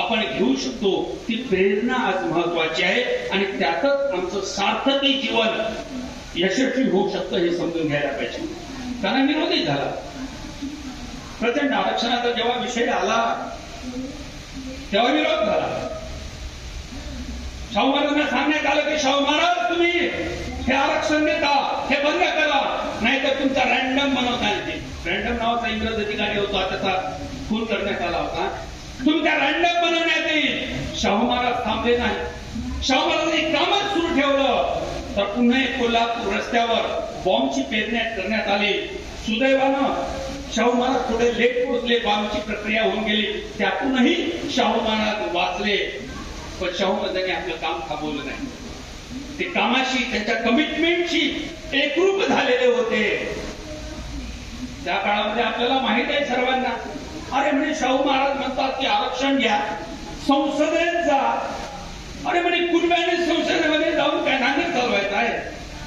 आपण घेऊ शकतो ती प्रेरणा आज महत्वाची आहे आणि त्यातच आमचं सार्थकी जीवन यशस्वी होऊ शकतं हे समजून घ्यायला पाहिजे. त्यांना विरोधी झाला. प्रचंड आरक्षणाचा जेव्हा विषय आला तेव्हा विरोध झाला. शाहू महाराजांना सांगण्यात आलं की शाहू महाराज तुम्ही हे आरक्षण देता हे बंद करा, नाहीतर तुमचा रॅन्डम बनवता येते. रॅन्डम नावाचा इंग्रज अधिकारी होता, त्याचा खून करण्यात आला होता. तुमच्या रॅन्डम बनवण्यात येईल. शाहू महाराज थांबले नाही. शाहू महाराजांनी कामच सुरू ठेवलं तर पुन्हा कोल्हापूर रस्त्यावर बॉम्बची पेरणी करण्यात आली. सुदैवानं शाहू महाराज थोडे लेट पोहोचले, बॉम्बची प्रक्रिया होऊन गेली, त्यातूनही शाहू महाराज वाचले. पण शाहू महाराजांनी आपलं काम थांबवलं नाही. ते कामाशी त्यांच्या कमिटमेंटशी एकरूप झालेले होते. त्या काळामध्ये आपल्याला माहित आहे सर्वांना, अरे म्हणजे शाहू महाराज म्हणतात की आरक्षण घ्या, संसदेत जा. अरे म्हणजे कुणब्याने संसदेमध्ये जाऊन काय नांगर चालवायचं आहे,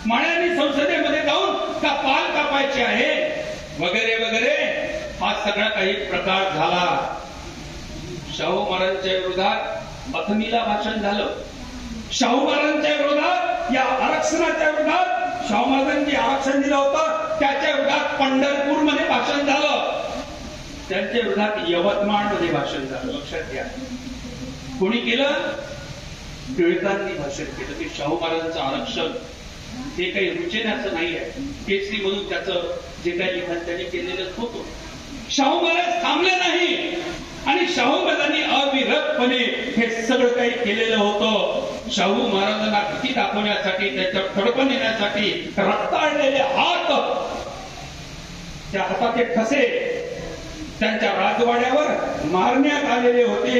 माळ्याने संसदेमध्ये जाऊन का पाल कापायचे आहे, वगैरे वगैरे हा सगळा काही प्रकार झाला. शाहू महाराजांच्या विरोधात अथनीला भाषण झालं. शाहू महाराजांच्या विरोधात या आरक्षणाच्या विरोधात शाहू महाराजांनी आरक्षण दिलं होतं त्याच्या विरोधात पंढरपूरमध्ये भाषण झालं. त्यांच्या विरोधात यवतमाळमध्ये भाषण झालं. लक्षात घ्या, कोणी केलं? टिळकांनी भाषण केलं की शाहू महाराजांचं आरक्षण हे काही रुचेनाचं नाही आहे. केसरी म्हणून त्याचं जे काही लिखाण त्यांनी केलेलं होतं. शाहू महाराज थांबले नाही आणि शाहू महाराजांनी अविरतपणे हे सगळं काही केलेलं होतं. शाहू महाराजांना भीती दाखवण्यासाठी, त्याच्यावर थडपण येण्यासाठी रक्ताळलेले हात, त्या हाताचे ठसे त्यांच्या राजवाड्यावर मारण्यात आलेले होते.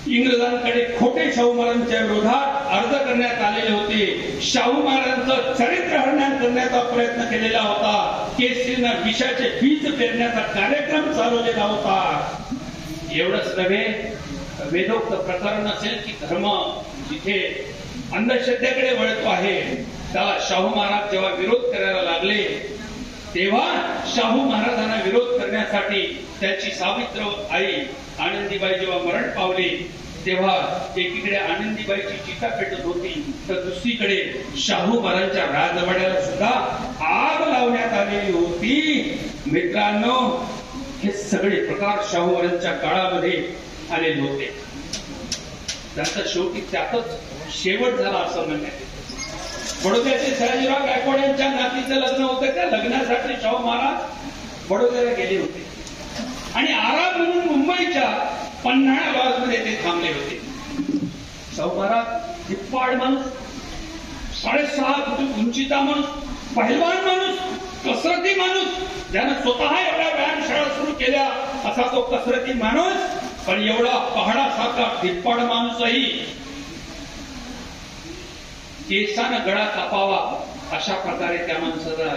इंग्रजांकडे खोटे शाहू महाराजांच्या विरोधात अर्ज करण्यात आलेले होते. शाहू महाराजांचं चरित्र हनन करण्याचा प्रयत्न केलेला होता. केसरीनं विषाचे बीज पेरण्याचा कार्यक्रम चालवलेला होता. एवढंच नव्हे, वेदोक्त प्रकरण असेल की धर्म जिथे अंधश्रद्धेकडे वळतो आहे, त्याला शाहू महाराज जेव्हा विरोध करायला लागले तेव्हा शाहू महाराजांना विरोध करण्यासाठी त्यांची सावित्र आई आनंदीबाई जेव्हा मरण पावली तेव्हा एकीकडे आनंदीबाईची चिता पेटत होती तर दुसरीकडे शाहू महाराजांच्या राजवाड्याला सुद्धा आग लावण्यात आलेली होती. मित्रांनो, हे सगळे प्रकार शाहू महाराजांच्या काळामध्ये आलेले होते. त्यांचा शेवटी त्यातच शेवट झाला असं म्हणण्यात येते. बडोद्याचे सयाजीराव गायकवाड यांच्या नातीचं लग्न होतं. त्या लग्नासाठी शाहू महाराज बडोद्याला गेले होते आणि आराम म्हणून मुंबईच्या पन्हाळा लॉजमध्ये ते थांबले होते. शाहू महाराज हिप्पाड माणूस, 6.5 फूट उंचीचा माणूस, पहिलवान माणूस, कसरती माणूस, ज्यानं स्वतः एवढ्या व्यायामशाळा सुरू केल्या असा तो कसरती माणूस. पण एवढा पहाडासारखा धिप्पाड माणूसही केसानं गळा कापावा अशा प्रकारे त्या माणसाला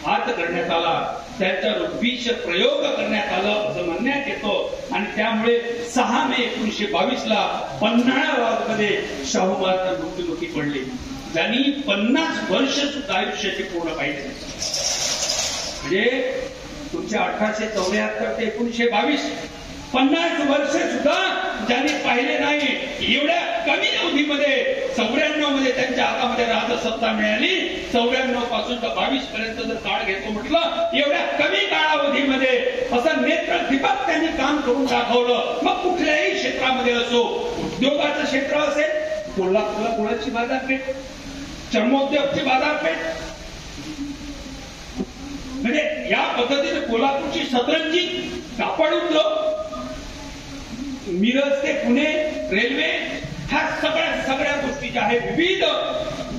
घात करण्यात आला. त्याच्यावर विष प्रयोग करण्यात आलं असं म्हणण्यात येतं आणि त्यामुळे 6 मे 1922 पन्हाळा लॉजमध्ये शाहू महाराज मृत्युमुखी पडले. त्यांनी 50 वर्ष सुद्धा आयुष्याची पूर्ण पाहिजे. म्हणजे तुमच्या 1874 ते 1922 50 वर्ष सुद्धा ज्यांनी पाहिले नाही. एवढ्या कमी अवधीमध्ये 94 मध्ये त्यांच्या हातामध्ये राजसत्ता मिळाली. 94 पासून तर 22 पर्यंत जर काळ घेतो म्हटलं, एवढ्या कमी काळावधीमध्ये असं नेत्र दीपक त्यांनी काम करून दाखवलं. मग कुठल्याही क्षेत्रामध्ये असो, उद्योगाचं क्षेत्र असेल, कोल्हापूरला कोणाची बाजारपेठ, चर्मोद्योगची बाजारपेठ, म्हणजे या पद्धतीने कोल्हापूरची सतरंजी, कापड उद्योग, मिरज ते पुणे रेल्वे, ह्या सगळ्या गोष्टी ज्या आहेत, विविध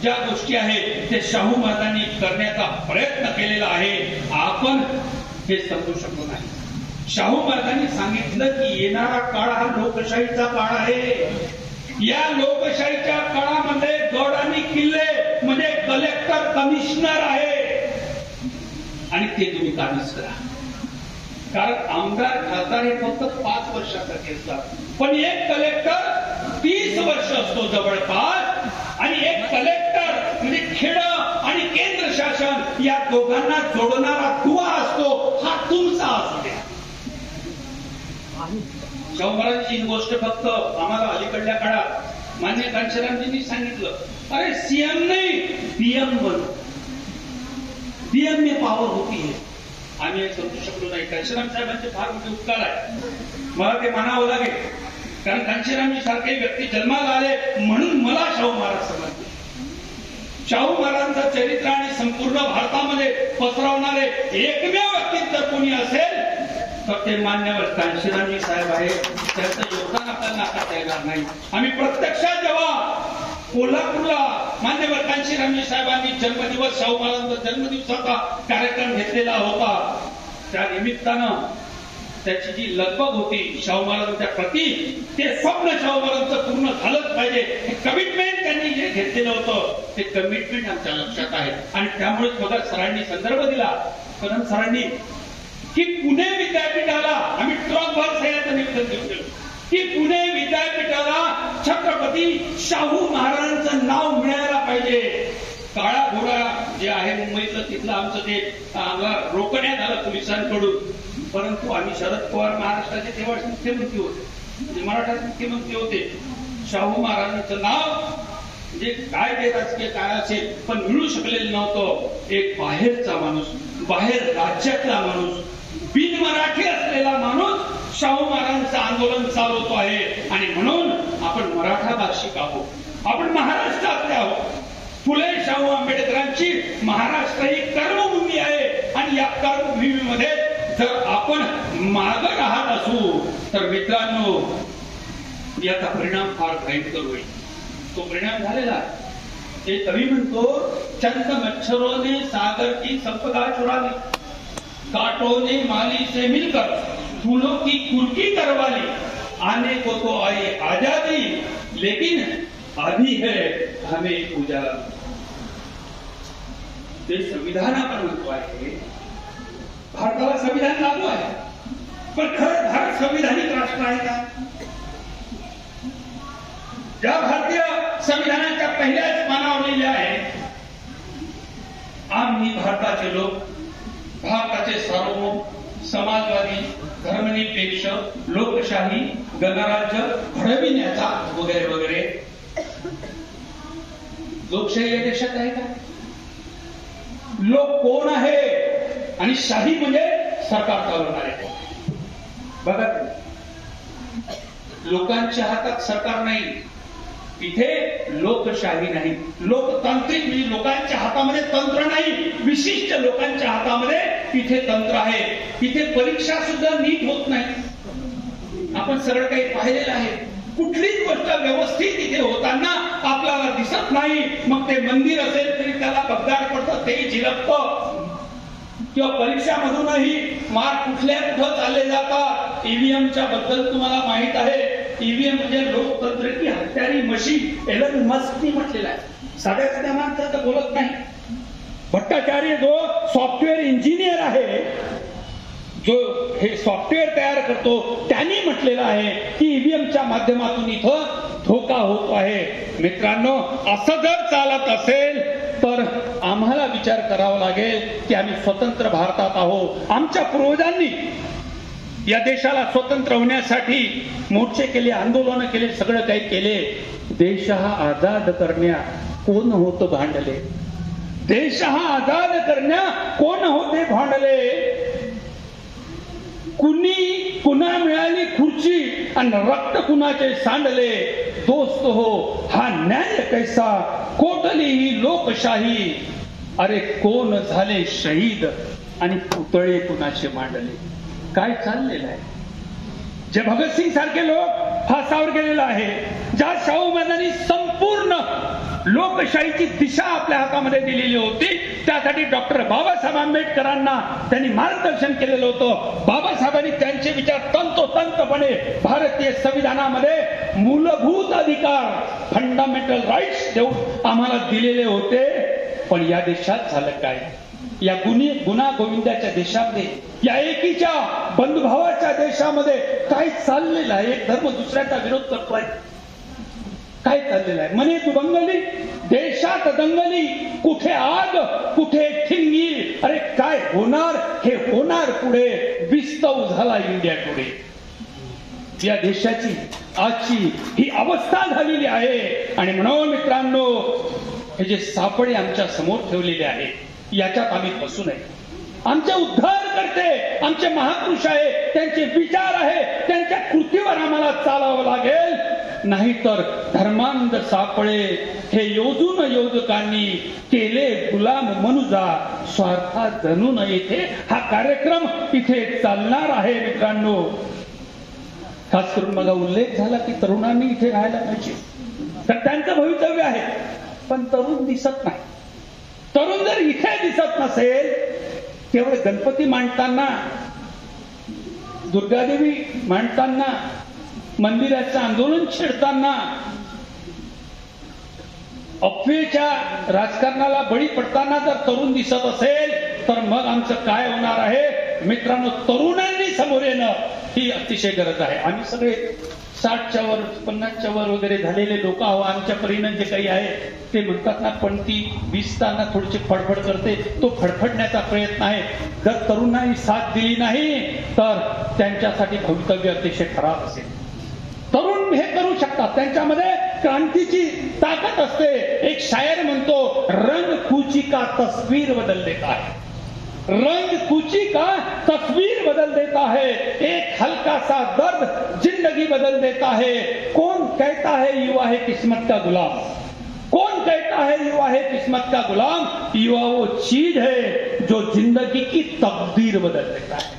ज्या गोष्टी आहेत ते शाहू महाराजांनी करण्याचा प्रयत्न केलेला आहे. आपण हे समजू शकलो नाही. शाहू महाराजांनी सांगितलं की येणारा काळ हा लोकशाहीचा काळ आहे. या लोकशाहीच्या काळामध्ये गड आणि किल्ले म्हणजे कलेक्टर कमिशनर आहे आणि ते तुम्ही काबीज करा. कारण आमदार खासदार हे फक्त 5 वर्षासाठी असतात, पण एक कलेक्टर 30 वर्ष असतो जवळपास. आणि एक कलेक्टर म्हणजे खेड आणि केंद्र शासन या दोघांना जोडणारा दुवा असतो. हा तुमचा असू द्या. शाहू महाराजांची ही गोष्ट फक्त आम्हाला अलीकडल्या काळात मान्य घनश्यामजींनी सांगितलं, अरे सीएम नाही पीएम बन, पीएम में पावर होती है. आम्ही हे समजू शकलो नाही. घनश्याम साहेबांचे फार मोठे उपकार आहे, मला ते मानावं लागेल. कारण घनश्यामजी सारखे व्यक्ती जन्माला आले म्हणून मला शाहू महाराज समजले. शाहू महाराजांचं चरित्र आणि संपूर्ण भारतामध्ये पसरवणारे एकमेव व्यक्ती जर कोणी असेल तर ते मान्यवर घनश्यामजी साहेब आहे. त्यांचं योगदान आपल्याला नाकारता येणार नाही. आम्ही प्रत्यक्षात जेव्हा कोल्हापूरला मान्यवर घनश्यामजी साहेबांनी जन्मदिवस, शाहू महाराजांचा जन्मदिवसाचा कार्यक्रम घेतलेला होता, त्या निमित्तानं त्याची जी लगबग होती शाहू महाराजांच्या प्रती, ते स्वप्न शाहू महाराजांचं पूर्ण झालंच पाहिजे, हे कमिटमेंट त्यांनी जे घेतलेलं होतं ते कमिटमेंट आमच्या लक्षात आहे. आणि त्यामुळे बघा सरांनी संदर्भ दिला, कदम सरांनी, की पुणे विद्यापीठाला आम्ही ट्रकभर सह्याचं निवेदन देऊ गेलो की पुणे विद्यापीठाला छत्रपती शाहू महाराजांचं नाव मिळायला पाहिजे. काळा घोडा जे आहे मुंबईतलं, तिथलं आमचं ते आम्हाला रोखण्यात आलं पोलिसांकडून. परंतु आम्ही शरद पवार महाराष्ट्राचे तेव्हा मुख्यमंत्री होते, मराठा मुख्यमंत्री होते. शाहू महाराजांचं नाव म्हणजे काय ते राजकीय काय असेल पण मिळू शकलेलं नव्हतं. एक बाहेरचा माणूस, बाहेर राज्यातला माणूस, बिन मराठी असलेला माणूस शाहू महाराजांचं आंदोलन चालवतो आहे. आणि म्हणून आपण मराठा भाषिक आहोत, आपण महाराष्ट्रातले आहोत. फुले शाहू आंबेडकरांची महाराष्ट्र ही कर्मभूमी आहे. आणि या कर्मभूमीमध्ये जर आपण मागे राहत असू तर मित्रांनो याचा परिणाम फार भयंकर होईल. तो परिणाम झालेला आहे. एक कवी म्हणतो, चंद मच्छरों ने सागर की संपदा चुरा ली, कांटों ने माली से मिलकर फूलों की कुर्की करवा ली, आने को तो आई आजादी लेकिन अभी है हमें उजाला. ते संविधान आपण म्हणतो आहे, भारताला संविधान लागू आहे, पण खरं भारत संविधानिक राष्ट्र आहे का? ज्या भारतीय संविधानाच्या पहिल्याच पानावर लिहिले आहे, आम्ही भारताचे लोक, भारताचे सार्वभौम, समाजवादी, धर्मनिरपेक्ष, लोकशाही, गणराज्य घडविण्याचा वगैरे वगैरे. लोकशाही या देशात आहे का? लोक कोण आहे? आणि शाही म्हणजे सरकार चालवणारे. बघा, लोकांच्या हातात सरकार नाही, इथे लोकशाही नाही. लोकतांत्रिक म्हणजे लोकांच्या हातामध्ये तंत्र नाही, विशिष्ट लोकांच्या हातामध्ये इथे तंत्र आहे. इथे परीक्षा सुद्धा नीट होत नाही. आपण सगळं काही पाहिलेलं आहे. कुठलीच गोष्ट व्यवस्थित इथे होताना आपल्याला दिसत नाही. मग ते मंदिर असेल तरी त्याला बगदार पडतं, ते झिलकतं. किंवा परीक्षामधूनही मार्क कुठल्या कुठं चालले जातात. ईव्हीएमच्या बद्दल तुम्हाला माहित आहे, ईव्हीएम म्हणजे लोकतंत्र की हत्यारी मशीन, एलन मस्कनी म्हटलेलं आहे. साध्या साध्या माणसाचं बोलत नाही. भट्टाचार्य जो सॉफ्टवेअर इंजिनियर आहे, जो हे सॉफ्टवेअर तयार करतो, त्यांनी म्हटलेलं आहे की ईव्हीएमच्या माध्यमातून इथं धोका होतो आहे. मित्रांनो, असं जर चालत असेल तर आम्हाला विचार करावा लागेल की आम्ही स्वतंत्र भारतात आहोत. आमच्या पूर्वजांनी या देशाला स्वतंत्र होण्यासाठी मोर्चे केले, आंदोलन केले, सगळं काही केले. देश हा आजाद करण्या कोण होत भांडले, देश हा आजाद करण्या कोण होते भांडले. कुणी कुणा मिळाली खुर्ची आणि रक्त कुणाचे सांडले. दोस्त हो हा न्याय कैसा, कोटली ही लोकशाही. अरे कोण झाले शहीद आणि पुतळे कुणाचे मांडले. काय चाललेलं आहे? जे भगतसिंग सारखे लोक फासावर गेलेला आहे, ज्या शाहू महाराजांनी संपूर्ण लोकशाहीची दिशा आपल्या हातामध्ये दिलेली होती, त्यासाठी डॉक्टर बाबासाहेब आंबेडकरांना त्यांनी मार्गदर्शन केलेलं होतं. बाबासाहेबांनी त्यांचे विचार तंतोतंतपणे भारतीय संविधानामध्ये मूलभूत अधिकार, फंडामेंटल राईट्स देऊन आम्हाला दिलेले होते. पण या देशात झालं काय? या गुन्हा गोविंदाच्या देशामध्ये, या एकीच्या बंधुभावाच्या देशामध्ये काय चाललेलं आहे? एक धर्म दुसऱ्याचा विरोध करतोय. काय चाललेलं आहे? म्हणे तू दंगली, देशात दंगली, कुठे आग कुठे ठिंगी. अरे काय होणार? हे होणार पुढे. विस्तव झाला इंडिया टुडे. या देशाची आजची ही अवस्था झालेली आहे. आणि म्हणून मित्रांनो, हे जे सापळे आमच्या समोर ठेवलेले आहेत याच्यात आम्ही फसू नये. आमचे उद्धार करते, आमचे महापुरुष आहे, त्यांचे विचार आहे, त्यांच्या कृतीवर आम्हाला चालावं लागेल. नाहीतर धर्मांध सापळे हे योजून योजकांनी केले गुलाम मनुजा, स्वार्था जणू न येथे हा कार्यक्रम इथे चालणार आहे. मित्रांनो, खास करून माझा उल्लेख झाला की तरुणांनी इथे राहायला पाहिजे, तर त्यांचं भवितव्य आहे. पण तरुण दिसत नाही. तरुण जर इथे दिसत नसेल, केवळ गणपती मांडताना, दुर्गादेवी मांडताना, मंदिराचं आंदोलन छेडताना, अफवेच्या राजकारणाला बळी पडताना जर तरुण दिसत असेल, तर मग आमचं काय होणार आहे? मित्रांनो, तरुणांनी समोर येणं ही अतिशय गरज आहे. आम्ही सगळे 60च्या वर 50च्या वर वगैरे झालेले लोक आहो. आमच्या परीनं जे काही आहे ते म्हणतात ना, पण ती वीसताना थोडीशी फडफड करते, तो फडफडण्याचा प्रयत्न आहे. जर तरुणांनी साथ दिली नाही तर त्यांच्यासाठी भवितव्य अतिशय खराब असेल. तरुण हे करू शकतात, त्यांच्यामध्ये क्रांतीची ताकद असते. एक शायर म्हणतो, रंग कुची का तस्वीर बदल देता है, रंग कुची का तस्वीर बदल देता है, एक हल्का सा दर्द जिंदगी बदल देता है. कौन कहता है युवा है किस्मत का गुलाम, कौन कहता है युवा है किस्मत का गुलाम, युवा वो चीज है जो जिंदगी की तकदीर बदल देता है.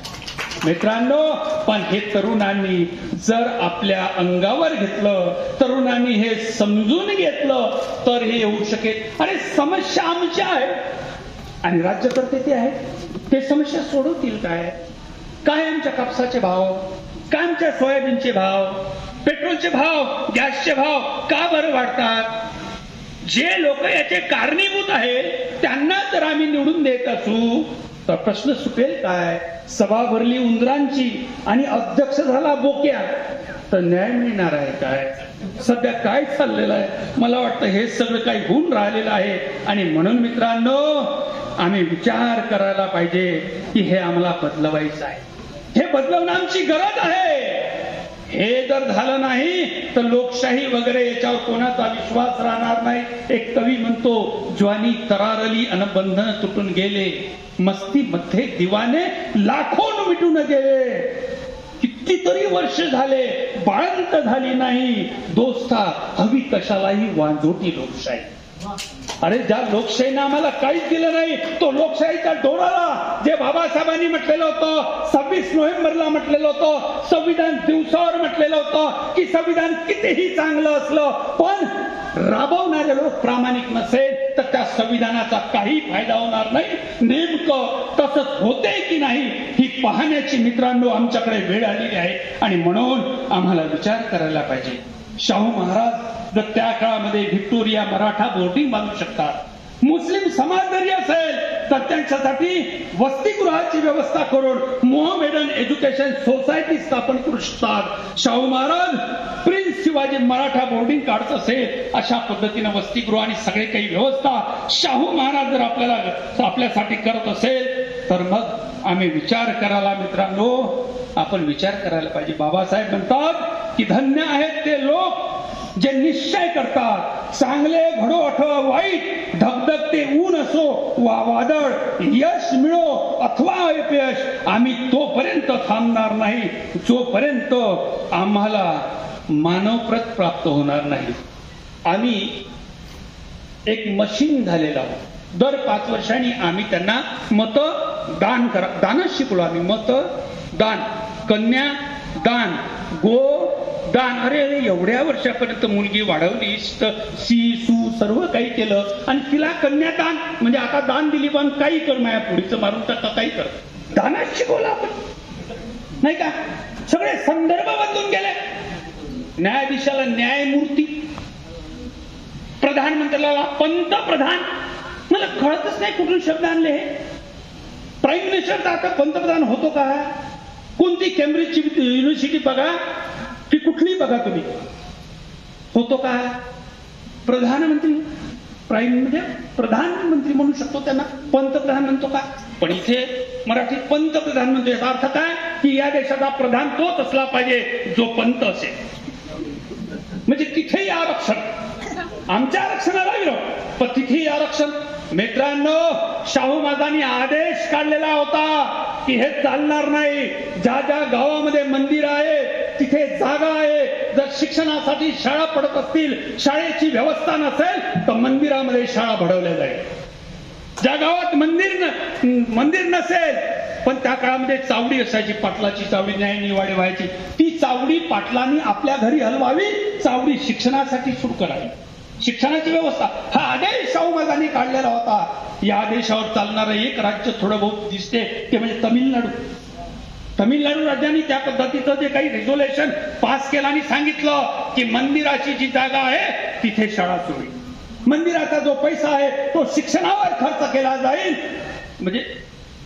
मित्रांनो, पण हे तरुणांनी जर आपल्या अंगावर घेतलं, तरुणांनी हे समजून घेतलं, तर हे होऊ शकेल. अरे, समस्या आमच्या आहे आणि राज्यकर्ते ते आहेत, ते समस्या सोडवतील काय? काय आमच्या कापसाचे भाव, काय आमच्या सोयाबीनचे भाव, पेट्रोलचे भाव, गॅसचे भाव का बरं वाढतात? जे लोक याचे कारणीभूत आहेत त्यांना जर आम्ही निवडून देत असू तर प्रश्न सुटेल काय? सभा भरली उंदरांची आणि अध्यक्ष झाला बोक्या, तर न्याय मिळणार आहे काय? सध्या काय चाललेलं आहे? मला वाटतं हे सगळं काही होऊन राहिलेलं आहे. आणि म्हणून मित्रांनो, आम्ही विचार करायला पाहिजे की हे आम्हाला बदलवायचं आहे, हे बदलवणं आमची गरज आहे. हे जर झालं नाही तर लोकशाही वगैरे याच्यावर कोणाचा विश्वास राहणार नाही. एक कवी म्हणतो, ज्वानी तरारली अन बंधन तुटून गेले, मस्ती मध्ये दिवाने लाखों मिटून गेले. कितीतरी वर्ष झाले, बाळंत झाली नाही, दोस्ता हवी कशालाही वांजोटी लोकशाही. अरे, ज्या लोकशाहीने आम्हाला काहीच दिलं नाही, तो लोकशाहीच्या डोराला जे बाबासाहेबांनी म्हटलेलं होतं, 26 नोव्हेंबरला म्हटलेलं होतं, संविधान दिवसावर म्हटलेलं होतं की संविधान कितीही चांगलं असलं पण राबवणारे लोक प्रामाणिक नसेल तर त्या संविधानाचा काही फायदा होणार नाही. नेमकं तसंच होते की नाही ही पाहण्याची मित्रांनो आमच्याकडे वेळ आलेली आहे. आणि म्हणून आम्हाला विचार करायला पाहिजे. शाहू महाराज जर त्या काळामध्ये व्हिक्टोरिया मराठा बोर्डिंग बांधू शकतात, मुस्लिम समाज जरी असेल तर त्यांच्यासाठी वसतिगृहाची व्यवस्था करून मोहमेडन एज्युकेशन सोसायटी स्थापन करू शकतात. शाहू महाराज प्रिन्स शिवाजी मराठा बोर्डिंग काढत असेल, अशा पद्धतीने वसतिगृह आणि सगळे काही व्यवस्था शाहू महाराज जर आपल्यासाठी करत असेल तर मग आम्ही विचार करायला, मित्रांनो आपण विचार करायला पाहिजे. बाबासाहेब म्हणतात की धन्य आहेत ते लोक जे निश्चय करतात, चांगले घडो अथवा वाईट, धगधगते ऊन असो वा वादळ, यश मिळो अथवा अपयश, आम्ही तोपर्यंत थांबणार नाही जोपर्यंत आम्हाला मानवप्रत प्राप्त होणार नाही. आम्ही एक मशीन झालेला आहोत. दर 5 वर्षांनी आम्ही त्यांना मतदान दानच शिकलो. आम्ही मतदान, कन्यादान, गोदान. अरे एवढ्या वर्षापर्यंत मुलगी वाढवली, सी सू सर्व काही केलं आणि तिला कन्यादान म्हणजे आता दान दिली पण काही कर, माया पुढीचं मारून टाका, काही कर. दानच शिकवलं आपण नाही का? सगळे संदर्भ बदलून गेले. न्यायाधीशाला न्यायमूर्ती, प्रधानमंत्र्याला पंतप्रधान. मला कळतच नाही कुठून शब्द आणले हे. प्राईम मिनिस्टर आता पंतप्रधान होतो का? कोणती केम्ब्रिजची युनिव्हर्सिटी बघा की कुठली बघा तुम्ही, होतो का? प्रधानमंत्री, प्राईम म्हणजे प्रधानमंत्री म्हणू शकतो, त्यांना पंतप्रधान म्हणतो का? पण इथे मराठीत पंतप्रधान म्हणतो, याचा अर्थ काय?
की या देशाचा प्रधान तोच असला पाहिजे जो पंत असेल. म्हणजे तिथेही आरक्षण, आमच्या आरक्षणाला विरोध, पण तिथेही आरक्षण. मित्रांनो, शाहू महाराजांनी आदेश काढलेला होता की हे चालणार नाही. ज्या ज्या गावामध्ये मंदिर आहे तिथे जागा आहे, जर शिक्षणासाठी शाळा पडत असतील, शाळेची व्यवस्था नसेल तर मंदिरामध्ये शाळा भरवल्या जाईल. ज्या गावात मंदिर नसेल पण त्या काळामध्ये चावडी असायची, पाटलाची चावडी, न्याय निवाडे व्हायची, ती चावडी पाटलांनी आपल्या घरी हलवावी, चावडी शिक्षणासाठी सुरू करावी. शिक्षणाची व्यवस्था हा आदेश शाहू महाराजांनी काढलेला होता. या आदेशावर चालणारं एक राज्य थोडं बहुत दिसते ते म्हणजे तमिळनाडू. तमिळनाडू राज्याने त्या पद्धतीचं जे काही रेझोल्युशन पास केलं आणि सांगितलं की मंदिराची जी जागा आहे तिथे शाळा सुरू, मंदिराचा जो पैसा आहे तो शिक्षणावर खर्च केला जाईल. म्हणजे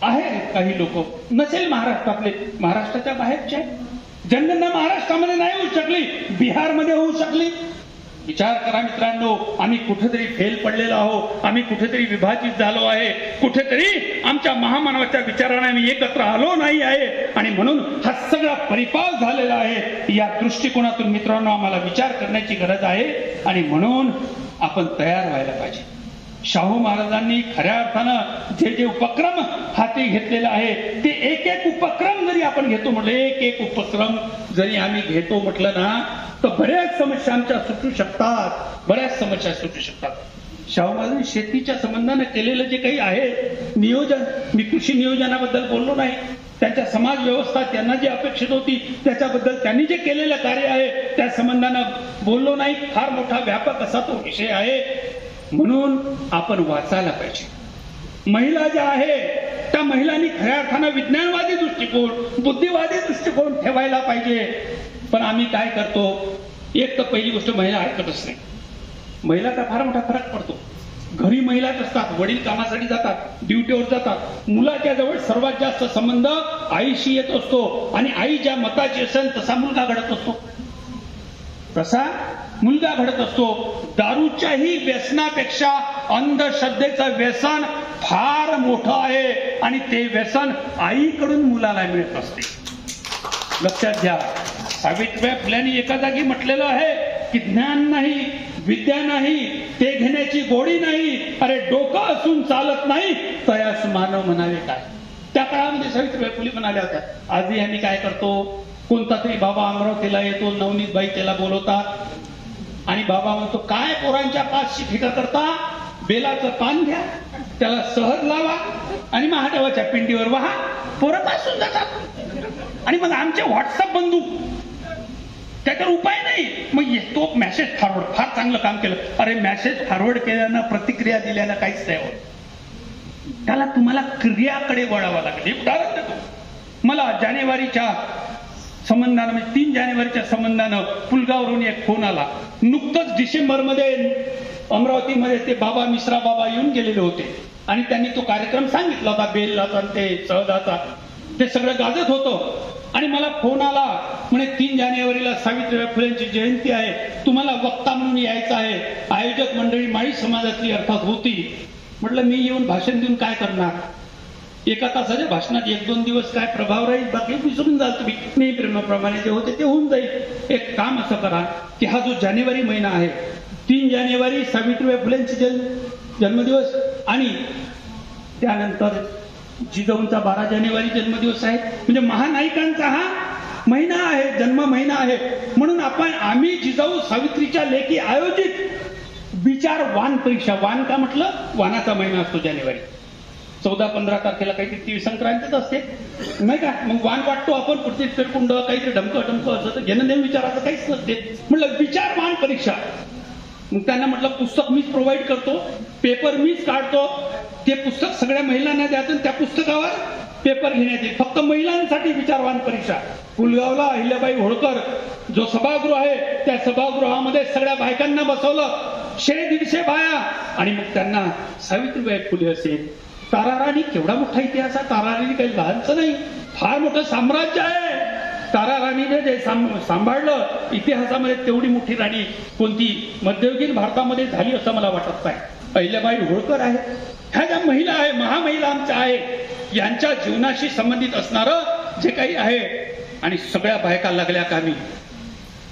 आहे काही लोक नसेल महाराष्ट्रातले, महाराष्ट्राच्या बाहेरचे जनगणना महाराष्ट्रामध्ये नाही होऊ शकली, बिहारमध्ये होऊ शकली. विचार करा मित्रांनो, आम्ही कुठेतरी फेल पडलेलो आहोत, आम्ही कुठेतरी विभाजित झालो आहे, कुठेतरी आमच्या महामानवाच्या विचाराने आम्ही एकत्र आलो नाही आहे आणि म्हणून हा सगळा परिपाक झालेला आहे. या दृष्टिकोनातून मित्रांनो आम्हाला विचार करण्याची गरज आहे आणि म्हणून आपण तयार व्हायला पाहिजे. शाहू महाराजांनी खऱ्या अर्थानं जे जे उपक्रम हाती घेतलेला आहे ते एक एक उपक्रम जरी आपण घेतो म्हटलं, एक एक उपक्रम जरी आम्ही घेतो म्हटलं ना तर बऱ्याच समस्या आमच्या सुटू शकतात, बऱ्याच समस्या सुटू शकतात. शाहू महाराजांनी शेतीच्या संबंधाने केलेलं जे काही आहे नियोजन, मी कृषी नियोजनाबद्दल बोललो नाही, त्यांच्या समाज व्यवस्था त्यांना जी अपेक्षित होती त्याच्याबद्दल त्यांनी जे केलेलं कार्य आहे त्या संबंधानं बोललो नाही. फार मोठा व्यापक असा तो विषय आहे, म्हणून आपण वाचायला पाहिजे. महिला ज्या आहे त्या महिलांनी खऱ्या अर्थानं विज्ञानवादी दृष्टिकोन, बुद्धिवादी दृष्टिकोन ठेवायला पाहिजे. पण आम्ही काय करतो, एक तर पहिली गोष्ट महिला ऐकतच नाही. महिलाचा फार मोठा फरक पडतो. घरी महिलाच असतात, वडील कामासाठी जातात, ड्युटीवर जातात, मुलाच्या जवळ सर्वात जास्त संबंध आईशी येत असतो आणि आई ज्या मताची असेल तसा मुलगा घडत असतो, तसा मुलगा घडत असतो. दारूच्याही व्यसनापेक्षा अंधश्रद्धेचं व्यसन फार मोठं आहे आणि ते व्यसन आईकडून मुलाला मिळत असते. लक्षात घ्या, सावित्रीबाई फुल्यांनी एका जागी म्हटलेलं आहे की ज्ञान नाही, विद्या नाही, ते घेण्याची गोडी नाही, अरे डोकं असून चालत नाही तयास मानव म्हणावे काय. त्या काळामध्ये सावित्रीबाई फुले म्हणाल्या होत्या. आजही आम्ही काय करतो, कोणता तरी बाबा अमरावतीला येतो, नवनीतबाई त्याला बोलवतात आणि बाबा म्हणतो काय पोरांच्या पाचशी ठिका करता, बेलाचं पान घ्या, त्याला सहज लावा आणि महादेवाच्या पिंडीवर वाहा, पोरं पासून जातात. आणि मग आमचे व्हॉट्सअप बंधू त्याच्यावर उपाय नाही, मग तो मेसेज फॉरवर्ड, फार चांगलं काम केलं. अरे मेसेज फॉरवर्ड केल्यानं, प्रतिक्रिया दिल्यानं काहीच नाही होत, त्याला तुम्हाला क्रियाकडे वळावं लागेल. उदाहरण देतो, मला जानेवारीच्या संबंधानं म्हणजे 3 जानेवारीच्या संबंधानं पुलगावरून एक फोन आला. नुकतंच डिसेंबरमध्ये अमरावतीमध्ये ते बाबा मिश्रा बाबा येऊन गेलेले होते आणि त्यांनी तो कार्यक्रम सांगितला होता, बेलचा ते सहजाचा, ते सगळं गाजत होतं. आणि मला फोन आला, म्हणे 3 जानेवारीला सावित्रीबाई फुलेंची जयंती आहे, तुम्हाला वक्ता म्हणून यायचं आहे. आयोजक मंडळी माळी समाजातली अर्थात होती. म्हटलं मी येऊन भाषण देऊन काय करणार, एका तासाच्या भाषणात 1-2 दिवस काय प्रभाव राहील, बाकी विसरून जाल तुम्ही. नेहमीप्रमाणे जे होते ते होऊन जाईल. एक काम असं करा की हा जो जानेवारी महिना आहे, 3 जानेवारी सावित्रीबाई फुलेंची जन्मदिवस आणि त्यानंतर जिजाऊंचा 12 जानेवारी जन्मदिवस आहे, म्हणजे महानायकांचा हा महिना आहे, जन्म महिना आहे. म्हणून आम्ही जिजाऊ सावित्रीच्या लेखी आयोजित विचार वान परीक्षा, वान का म्हटलं, वानाचा महिना असतो जानेवारी, 14-15 तारखेला काहीतरी ती संक्रांतीच असते नाही का, मग वाण वाटतो आपण, कुठे चिरकुंड काहीतरी ढमकं असं तर घेणं देणं विचाराचं काहीच नसते. म्हटलं विचार वाण परीक्षा. मग त्यांना म्हटलं पुस्तक मीच प्रोव्हाइड करतो, पेपर मीच काढतो, ते पुस्तक सगळ्या महिलांना द्यायचं, त्या पुस्तकावर पेपर घेण्यात येईल, फक्त महिलांसाठी विचारवान परीक्षा. पुलगावला अहिल्याबाई होळकर जो सभागृह आहे त्या सभागृहामध्ये सगळ्या बायकांना बसवलं, 100-150 बाया, आणि मग त्यांना सावित्रीबाई फुले असेल, ताराराणी, केवढा मोठा इतिहास आहे. ताराराणी काही लहानचं नाही, फार मोठं साम्राज्य आहे. ताराराणीने जे सांभाळलं इतिहासामध्ये तेवढी मोठी राणी कोणती मध्ययुगीन भारतामध्ये झाली असं मला वाटत नाही. अहिल्याबाई होळकर आहे. ह्या ज्या महिला आहे, महामहिला आमच्या आहे, यांच्या जीवनाशी संबंधित असणारं जे काही आहे, आणि सगळ्या बायका लागल्या कामी.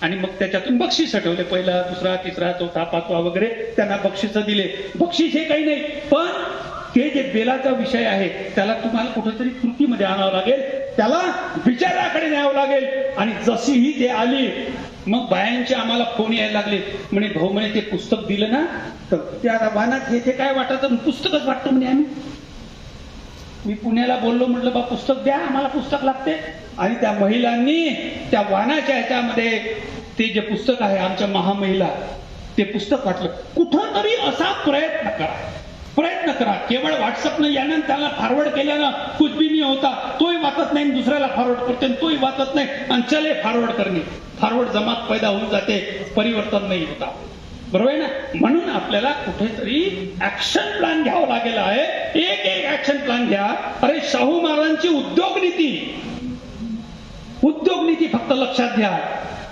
आणि मग त्याच्यातून बक्षीस ठेवले, पहिला, दुसरा, तिसरा, चौथा, पाचवा वगैरे त्यांना बक्षीस दिले. बक्षीस हे काही नाही, पण ते जे बेलाचा विषय आहे त्याला तुम्हाला कुठेतरी कृतीमध्ये आणावं लागेल, त्याला विचाराकडे न्यावं लागेल. आणि जशीही ते आली, मग बायांचे आम्हाला फोन यायला लागले, म्हणे भाऊ म्हणे ते पुस्तक दिलं ना, तर त्या वाहनात हे काय वाटायचं, पुस्तकच वाटतं म्हणे. आम्ही मी पुण्याला बोललो, म्हटलं बा पुस्तक द्या, आम्हाला पुस्तक लागते. आणि त्या महिलांनी त्या वाहनाच्या ह्याच्यामध्ये ते जे पुस्तक आहे आमच्या महामहिला, ते पुस्तक वाटलं. कुठं तरी असा प्रयत्न करा. केवळ व्हॉट्सअपनं यानं त्याला फॉरवर्ड केल्यानं कुछ भी नाही होता. तोही वाचत नाही, दुसऱ्याला फॉरवर्ड करते, तोही वाचत नाही, आणि चले फॉरवर्ड करणे. फॉरवर्ड जमात पैदा होऊन जाते, परिवर्तन नाही होता. बरोबर आहे ना. म्हणून आपल्याला कुठेतरी ऍक्शन प्लॅन घ्यावं लागेल आहे. एक ऍक्शन प्लॅन घ्या. अरे शाहू महाराजांची उद्योग नीती फक्त लक्षात घ्या.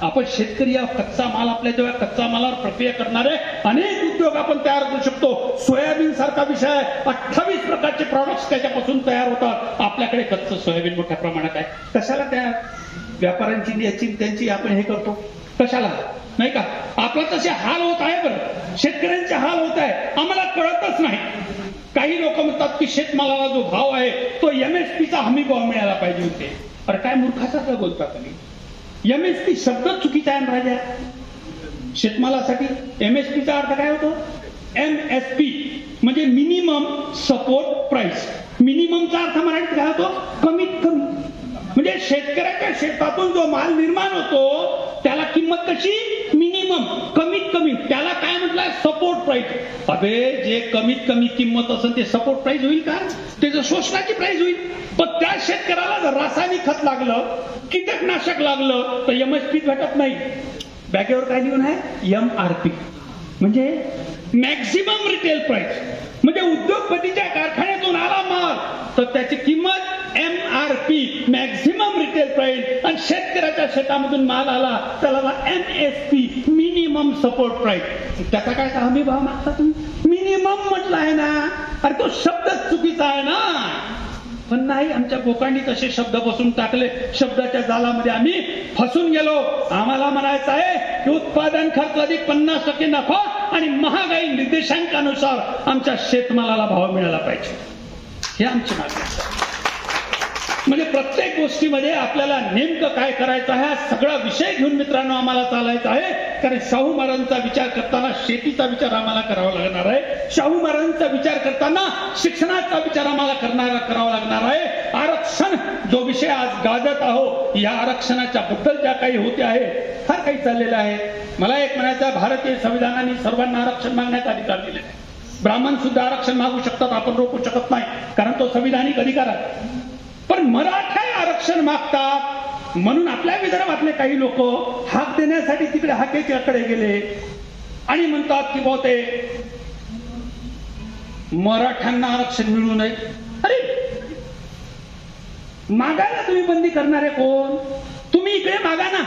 आपण शेतकरी या कच्चा माल, आपल्या जेव्हा कच्चा मालावर प्रक्रिया करणारे अनेक उद्योग आपण तयार करू शकतो. सोयाबीन सारखा विषय आहे, 28 प्रकारचे प्रॉडक्ट्स त्याच्यापासून तयार होतात. आपल्याकडे कच्चं सोयाबीन मोठ्या प्रमाणात आहे. कशाला त्या व्यापाऱ्यांची याची त्यांची आपण हे करतो, कशाला नाही का. आपला तसे हाल होत आहे, बरं शेतकऱ्यांचे हाल होत आहे, आम्हाला कळतच नाही. काही लोक म्हणतात की शेतमालाला जो भाव आहे तो MSPचा हमी भाव मिळाला पाहिजे होते. अरे काय मूर्खासारखं बोलता तुम्ही. MSP शब्द चुकीचा आहे राजा. शेतमालासाठी MSPचा अर्थ काय होतो, MSP म्हणजे मिनिमम सपोर्ट प्राइस. मिनिममचा अर्थ मराठीत काय होतो, कमीत कमी. म्हणजे शेतकऱ्याच्या शेतातून जो माल निर्माण होतो त्याला किंमत कशी, मिनिमम, कमीत कमी. त्याला काय म्हटलंय, सपोर्ट प्राइस. अबे जे कमीत कमी किंमत असेल ते सपोर्ट प्राइस होईल का, त्याचं शोषणाची प्राइस होईल. पण त्या शेतकऱ्याला जर रासायनिक खत लागलं, कीटकनाशक लागलं, तर MSP भेटत नाही. बॅगेवर काय लिहून आहे, MRP म्हणजे मॅक्झिमम रिटेल प्राइस. म्हणजे उद्योगपतीच्या कारखान्यातून आला माल तर त्याची किंमत MRP मॅक्झिमम रिटेल प्राइस. आणि शेतकऱ्याच्या शेतामधून माल आला त्याला MSP मिनिमम सपोर्ट प्राइस. त्याचा काय हमी भाव मागता तुम्ही, मिनिमम म्हटलं आहे ना. अरे तो शब्दच चुकीचा आहे ना. पण नाही, आमच्या बोकांनी तसे शब्द बसून टाकले, शब्दाच्या जालामध्ये आम्ही फसून गेलो. आम्हाला म्हणायचं आहे की उत्पादन खर्च अधिक 50% नफा आणि महागाई निर्देशांकानुसार आमच्या शेतमालाला भाव मिळाला पाहिजे, हे आमची मागणी आहे. म्हणजे प्रत्येक गोष्टीमध्ये आपल्याला नेमकं काय करायचं आहे, हा सगळा विषय घेऊन मित्रांनो आम्हाला चालायचं आहे. कारण शाहू महाराजांचा विचार करताना शेतीचा विचार आम्हाला करावा लागणार आहे. शाहू महाराजांचा विचार करताना शिक्षणाचा विचार आम्हाला करावा लागणार आहे. आरक्षण जो विषय आज गाजत आहोत, या आरक्षणाच्या बद्दल ज्या काही होते आहे, फार काही चाललेलं आहे. मला एक म्हणायचं, भारतीय संविधानाने सर्वांना आरक्षण मागण्याचा अधिकार दिलेला आहे. ब्राह्मण सुद्धा आरक्षण मागू शकतात, आपण रोखू शकत नाही, कारण तो संविधानिक अधिकार आहे. पण मराठा आरक्षण मागतात म्हणून आपल्या विदर्भातले काही लोक हाक देण्यासाठी तिकडे हाकेच्याकडे गेले आणि म्हणतात की बहुते मराठ्यांना आरक्षण मिळू नये. अरे मागायला तुम्ही बंदी करणारे कोण, तुम्ही इकडे मागा ना,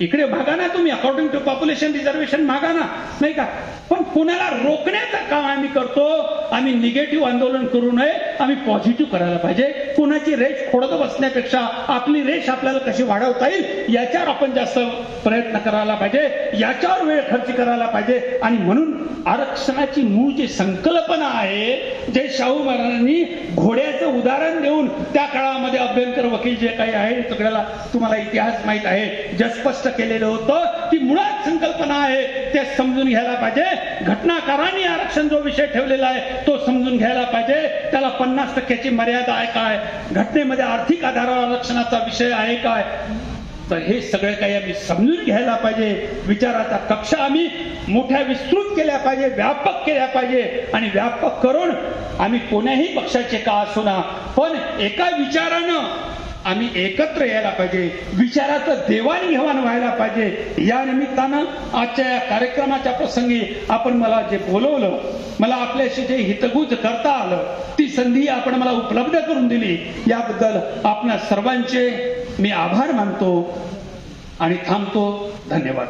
इकडे मागा ना, तुम्ही अकॉर्डिंग टू पॉप्युलेशन रिझर्वेशन मागा ना, नाही का. पण पुण्याला रोखण्याचं काम आम्ही करतो. आम्ही निगेटिव्ह आंदोलन करू नये, आम्ही पॉझिटिव्ह करायला पाहिजे. कुणाची रेष खोडत बसण्यापेक्षा आपली रेष आपल्याला कशी वाढवता येईल याच्यावर आपण जास्त प्रयत्न करायला पाहिजे, याच्यावर वेळ खर्च करायला पाहिजे. आणि म्हणून आरक्षणाची मूळ जी संकल्पना आहे, जे शाहू महाराजांनी घोड्याचं उदाहरण देऊन त्या काळामध्ये अभ्यंकर वकील जे काही आहे, सगळ्याला तुम्हाला इतिहास माहित आहे, जे स्पष्ट केलेलं होतं, ती मुळात संकल्पना आहे ते समजून घ्यायला पाहिजे. घटनाकारांनी आरक्षण जो विषय ठेवलेला आहे तो समजून घ्यायला पाहिजे. त्याला 50% मर्यादा आहे काय, घटनेमध्ये आर्थिक आधारावर आरक्षणाचा विषय आहे काय, तर हे सगळे काही आम्ही समजून घ्यायला पाहिजे. विचाराचा कक्षा आम्ही मोठ्या विस्तृत केल्या पाहिजे, व्यापक केल्या पाहिजे. आणि व्यापक करून आम्ही कोण्याही पक्षाचे का असो ना, पण एका विचारानं आम्ही एकत्र यायला पाहिजे. विचाराचं देवाणघेवाण व्हायला पाहिजे. या निमित्तानं आजच्या या कार्यक्रमाच्या प्रसंगी आपण मला जे बोलवलं, मला आपल्याशी जे हितगुज करता आलं, ती संधी आपण मला उपलब्ध करून दिली, याबद्दल आपल्या सर्वांचे मी आभार मानतो आणि थांबतो. धन्यवाद.